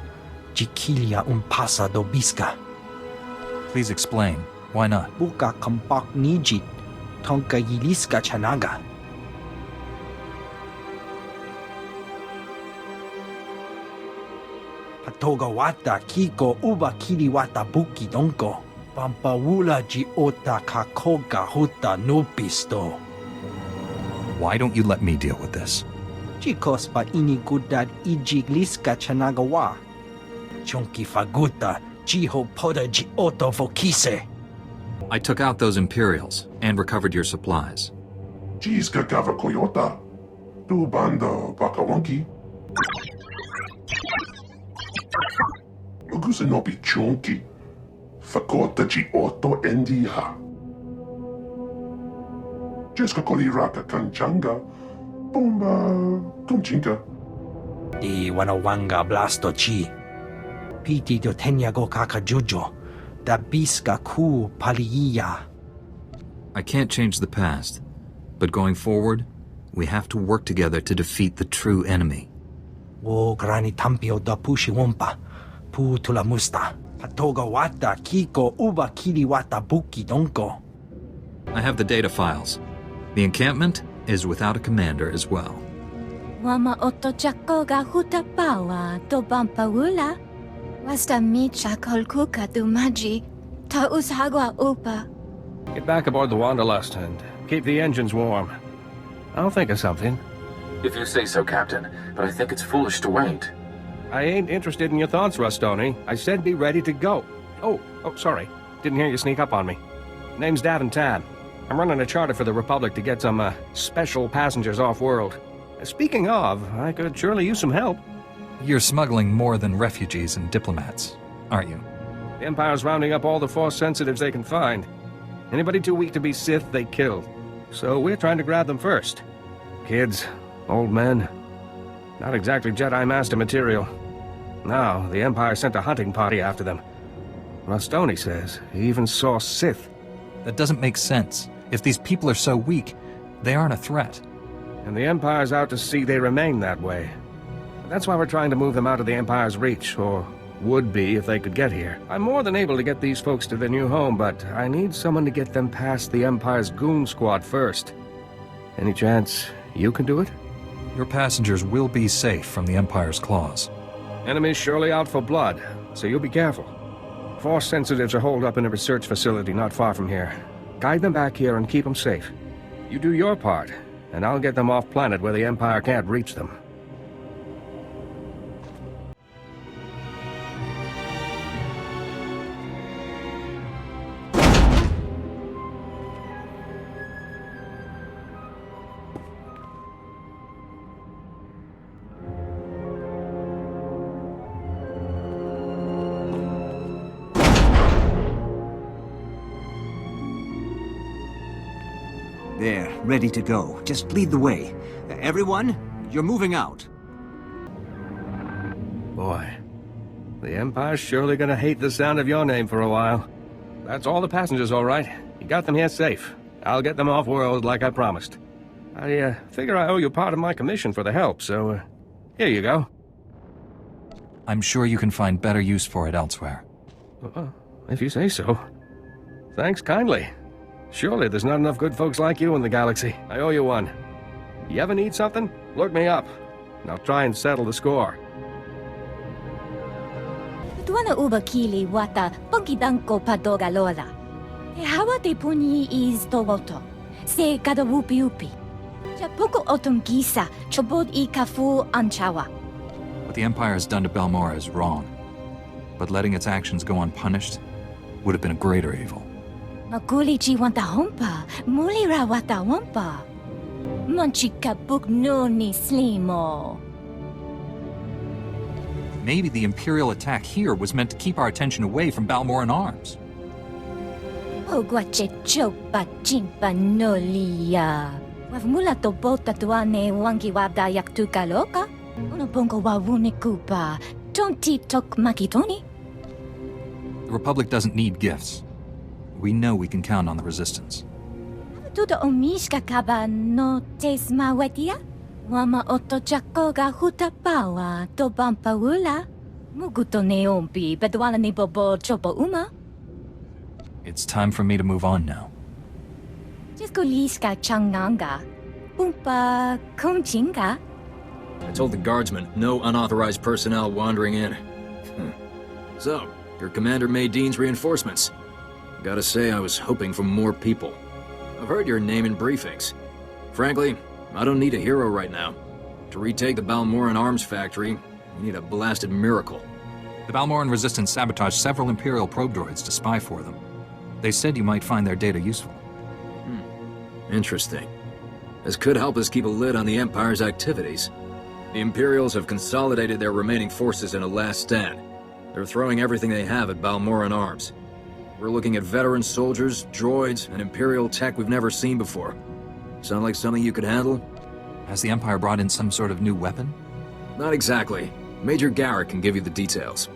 Jikilia umpasa do biska.
Please explain. Why not?
Buka kampak nijit. Tonka yiliska chanaga. Patoga wata kiko uba kiri wata buki donko. Pampa wula ji ota kakoga huta nupisto.
Why don't you let me deal with this?
Chikos pa ini kudad ijigliska chanagawa. Chonki faguta jiho poda ji oto vokise.
I took out those Imperials and recovered your supplies.
Jiska gava koyota. Du banda bakawanki. Lugusa nobi chonki. Fakota ji oto endiha. Jeska koliraka kanchanga. Bomba kumchinka.
Di wanawanga blasto chi. Piti do tenyago kaka jojo. Da biska ku paliya.
I can't change the past, but going forward, we have to work together to defeat the true enemy.
O grani tampio da pushi wompa. Pu tula musta. Patoga wata kiko uba kiri wata buki donko.
I have the data files. The encampment is without a commander as well.
Wama otochako ga hutapawa to bampaula. Wasta micha kolkuka dumaji. Ta ushagwa upa.
Get back aboard the Wanderlust and keep the engines warm. I'll think of something.
If you say so, Captain, but I think it's foolish to wait.
I ain't interested in your thoughts, Rustoni. I said be ready to go. Oh, sorry. Didn't hear you sneak up on me. Name's Davin Tad. I'm running a charter for the Republic to get some, special passengers off-world. Speaking of, I could surely use some help.
You're smuggling more than refugees and diplomats, aren't you?
The Empire's rounding up all the Force sensitives they can find. Anybody too weak to be Sith, they kill. So we're trying to grab them first. Kids, old men. Not exactly Jedi Master material. Now, the Empire sent a hunting party after them. Rustoni says he even saw Sith.
That doesn't make sense. If these people are so weak, they aren't a threat.
And the Empire's out to see they remain that way. That's why we're trying to move them out of the Empire's reach, or would be if they could get here. I'm more than able to get these folks to their new home, but I need someone to get them past the Empire's goon squad first. Any chance you can do it?
Your passengers will be safe from the Empire's claws.
Enemy's surely out for blood, so you'll be careful. Force sensitives are holed up in a research facility not far from here. Guide them back here and keep them safe. You do your part, and I'll get them off planet where the Empire can't reach them.
There, ready to go. Just lead the way. Everyone, you're moving out.
Boy, the Empire's surely gonna hate the sound of your name for a while. That's all the passengers, all right. You got them here safe. I'll get them off-world like I promised. I figure I owe you part of my commission for the help, so here you go.
I'm sure you can find better use for it elsewhere.
If you say so. Thanks kindly. Surely there's not enough good folks like you in the galaxy. I owe you one. You ever need something? Look me up, and I'll try and settle the score.
Tuana uba kili wata pokidanko padoga lola. E hawa te puni is towoto. Se kada wupi upi. Ja poko otongisa chobod I kafu anchawa.
What the Empire has done to Balmorra is wrong. But letting its actions go unpunished would have been a greater evil.
Makulichi wanta hompa, mulira wata wampa. Manchika buk no ni slimo.
Maybe the Imperial attack here was meant to keep our attention away from Balmorran arms.
Ogwache chopa chimpa nolia. Wavmula to bota tuane wangi wabda yak tukaloka. Uno bongo wawune kupa. Tonti tok makitoni.
The Republic doesn't need gifts. We know we can count on the Resistance.
Tuto omishka kaba no tesma wetia? Wama otochako ga hutapawa to bampaula? Muguto neompi bedwala ni bobo chopo uma?
It's time for me to move on now.
Jiskolishka changanga. Pumpa kumchinga.
I told the guardsmen, no unauthorized personnel wandering in. So, your Commander Maydean's reinforcements. Gotta say, I was hoping for more people. I've heard your name in briefings. Frankly, I don't need a hero right now. To retake the Balmorran arms factory, we need a blasted miracle.
The Balmorran Resistance sabotaged several Imperial probe droids to spy for them. They said you might find their data useful.
Interesting. This could help us keep a lid on the Empire's activities. The Imperials have consolidated their remaining forces in a last stand. They're throwing everything they have at Balmorran arms. We're looking at veteran soldiers, droids, and Imperial tech we've never seen before. Sound like something you could handle?
Has the Empire brought in some sort of new weapon?
Not exactly. Major Garrick can give you the details.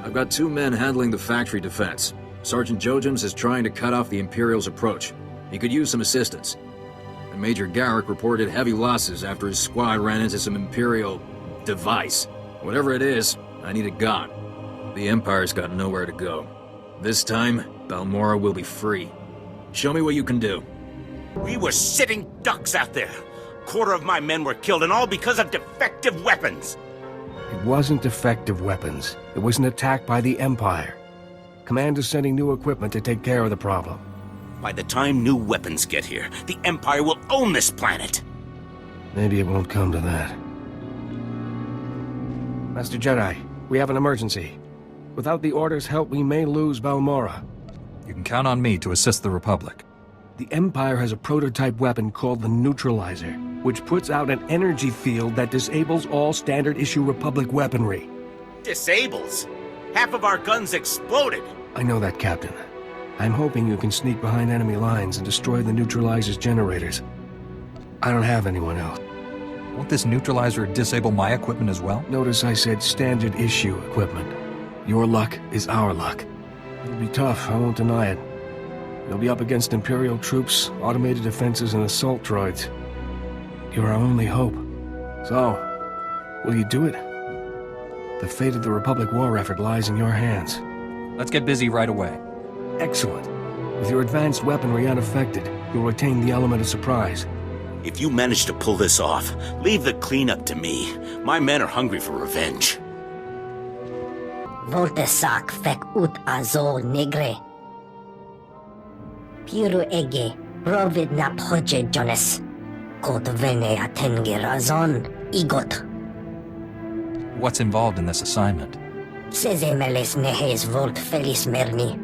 I've got 2 men handling the factory defense. Sergeant Jojems is trying to cut off the Imperials' approach. He could use some assistance. And Major Garrick reported heavy losses after his squad ran into some Imperial device. Whatever it is, I need it gone. The Empire's got nowhere to go. This time, Balmorra will be free. Show me what you can do.
We were sitting ducks out there. Quarter of my men were killed, and all because of defective weapons.
It wasn't defective weapons. It was an attack by the Empire. Command is sending new equipment to take care of the problem.
By the time new weapons get here, the Empire will own this planet.
Maybe it won't come to that. Master Jedi, we have an emergency. Without the Order's help, we may lose Balmorra.
You can count on me to assist the Republic.
The Empire has a prototype weapon called the Neutralizer, which puts out an energy field that disables all standard-issue Republic weaponry.
Disables? Half of our guns exploded.
I know that, Captain. I'm hoping you can sneak behind enemy lines and destroy the Neutralizer's generators. I don't have anyone else.
Won't this neutralizer disable my equipment as well?
Notice I said standard-issue equipment. Your luck is our luck. It'll be tough, I won't deny it. You'll be up against Imperial troops, automated defenses, and assault droids. You're our only hope. So, will you do it? The fate of the Republic war effort lies in your hands.
Let's get busy right away.
Excellent. With your advanced weaponry unaffected, you'll retain the element of surprise.
If you manage to pull this off, leave the cleanup to me. My men are hungry for revenge.
Voltesak fek ut azo negre. Piru ege, provid na poche jones. Kot vene atenge razon, igot.
What's involved in this assignment?
Seze meles nehes volt felis merni.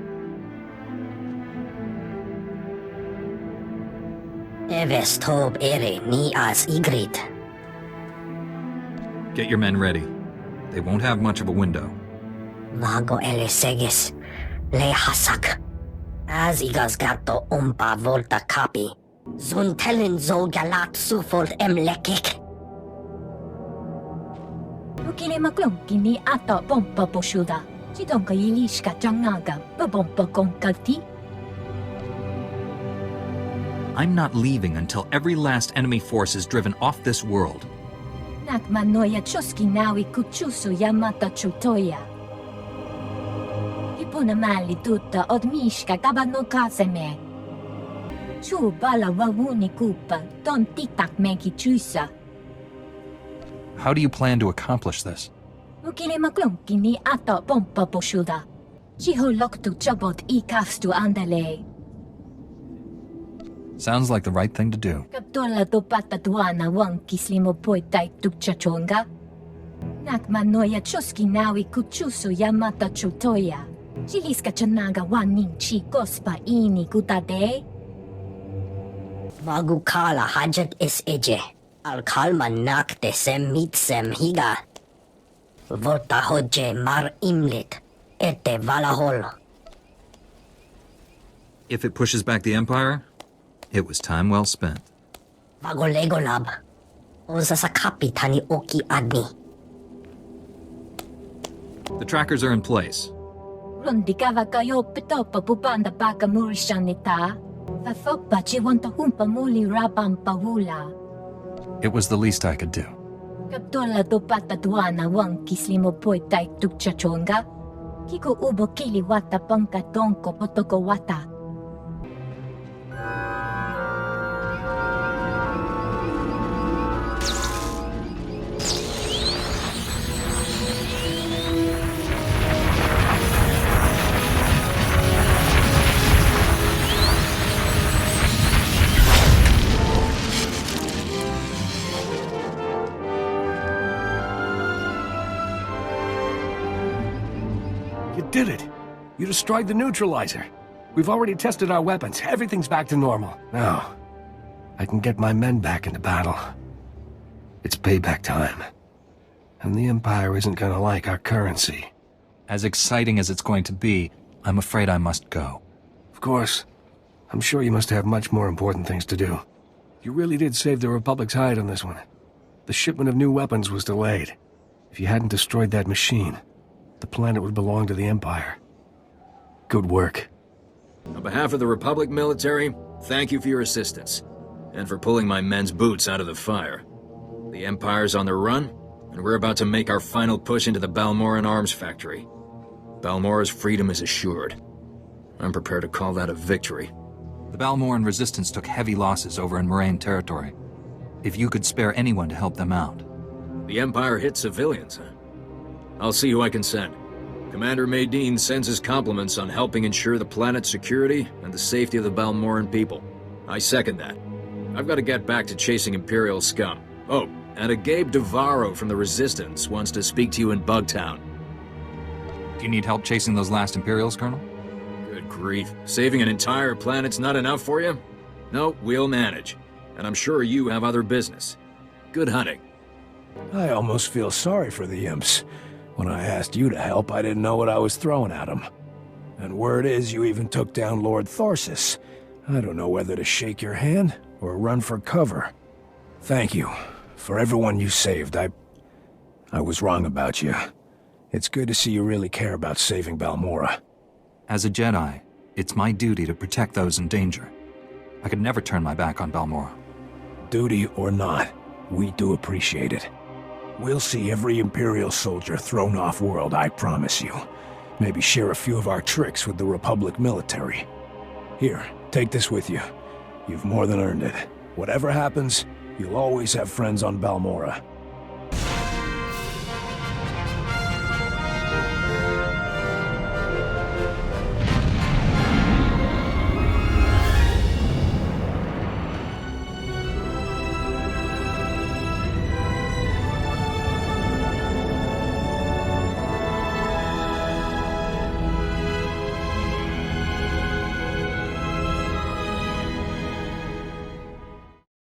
Eves tob ere ni as igrit.
Get your men ready. They won't have much of a window.
Vago ele seges, le hasak. As igas gato umpa volta kapi. Zun telen zo galat sufolt lekik.
Ukile maklonki ni ato pompa poshuda. Chidonka yilishka jangaga, babompa konkati.
I'm not leaving until every last enemy force is driven off this world.
Nakmanoya chuski nawi kuchusu yamata chutoya. Ipuna mali tutta odmishka kabano kaseme. Chu bala wawuni kupa, don titak meki chusa.
How do you plan to accomplish this?
Ukile maklonki ni ato pompa poshuda. Chiho loktu chabot ikafstu andale.
Sounds like the right thing to do.
Kaptola to patatuana wan kislimo poitai tukchachonga. Nakmanoya chuski nawi kuchusu yamata chutoya. Chiliska chanaga wanin chi gospa ini gutade.
Vagukala hajat is eje. Al kalma nak te sem mit sem higa. Vota hoje mar imlit. Ete valahol.
If it pushes back the Empire, it was time well spent.
Vagolegolab. Oza sa kapitani oki adni.
The trackers are in place.
Rondikava kayo pitopa pupanda baka murishanita. Vafopa chiwanta humpa muli rabam pahula.
It was the least I could do.
Kaptola to patatuana wan kislimo poitai tukchachonga. Kiko ubo kili wata panka tonko potoko wata.
Did it! You destroyed the neutralizer. We've already tested our weapons. Everything's back to normal. Now, I can get my men back into battle. It's payback time. And the Empire isn't gonna like our currency.
As exciting as it's going to be, I'm afraid I must go.
Of course. I'm sure you must have much more important things to do. You really did save the Republic's hide on this one. The shipment of new weapons was delayed. If you hadn't destroyed that machine, the planet would belong to the Empire. Good work.
On behalf of the Republic military, thank you for your assistance, and for pulling my men's boots out of the fire. The Empire's on the run, and we're about to make our final push into the Balmorran arms factory. Balmorra's freedom is assured. I'm prepared to call that a victory.
The Balmorran resistance took heavy losses over in Moraine territory. If you could spare anyone to help them out.
The Empire hit civilians, huh? I'll see who I can send. Commander Maydeen sends his compliments on helping ensure the planet's security and the safety of the Balmorran people. I second that. I've got to get back to chasing Imperial scum. Oh, and a Gabe Devaro from the Resistance wants to speak to you in Bugtown.
Do you need help chasing those last Imperials, Colonel?
Good grief. Saving an entire planet's not enough for you? No, we'll manage. And I'm sure you have other business. Good hunting.
I almost feel sorry for the imps. When I asked you to help, I didn't know what I was throwing at them. And word is you even took down Lord Thorsis. I don't know whether to shake your hand or run for cover. Thank you. For everyone you saved, I was wrong about you. It's good to see you really care about saving Balmorra.
As a Jedi, it's my duty to protect those in danger. I could never turn my back on Balmorra.
Duty or not, we do appreciate it. We'll see every Imperial soldier thrown off-world, I promise you. Maybe share a few of our tricks with the Republic military. Here, take this with you. You've more than earned it. Whatever happens, you'll always have friends on Balmorra.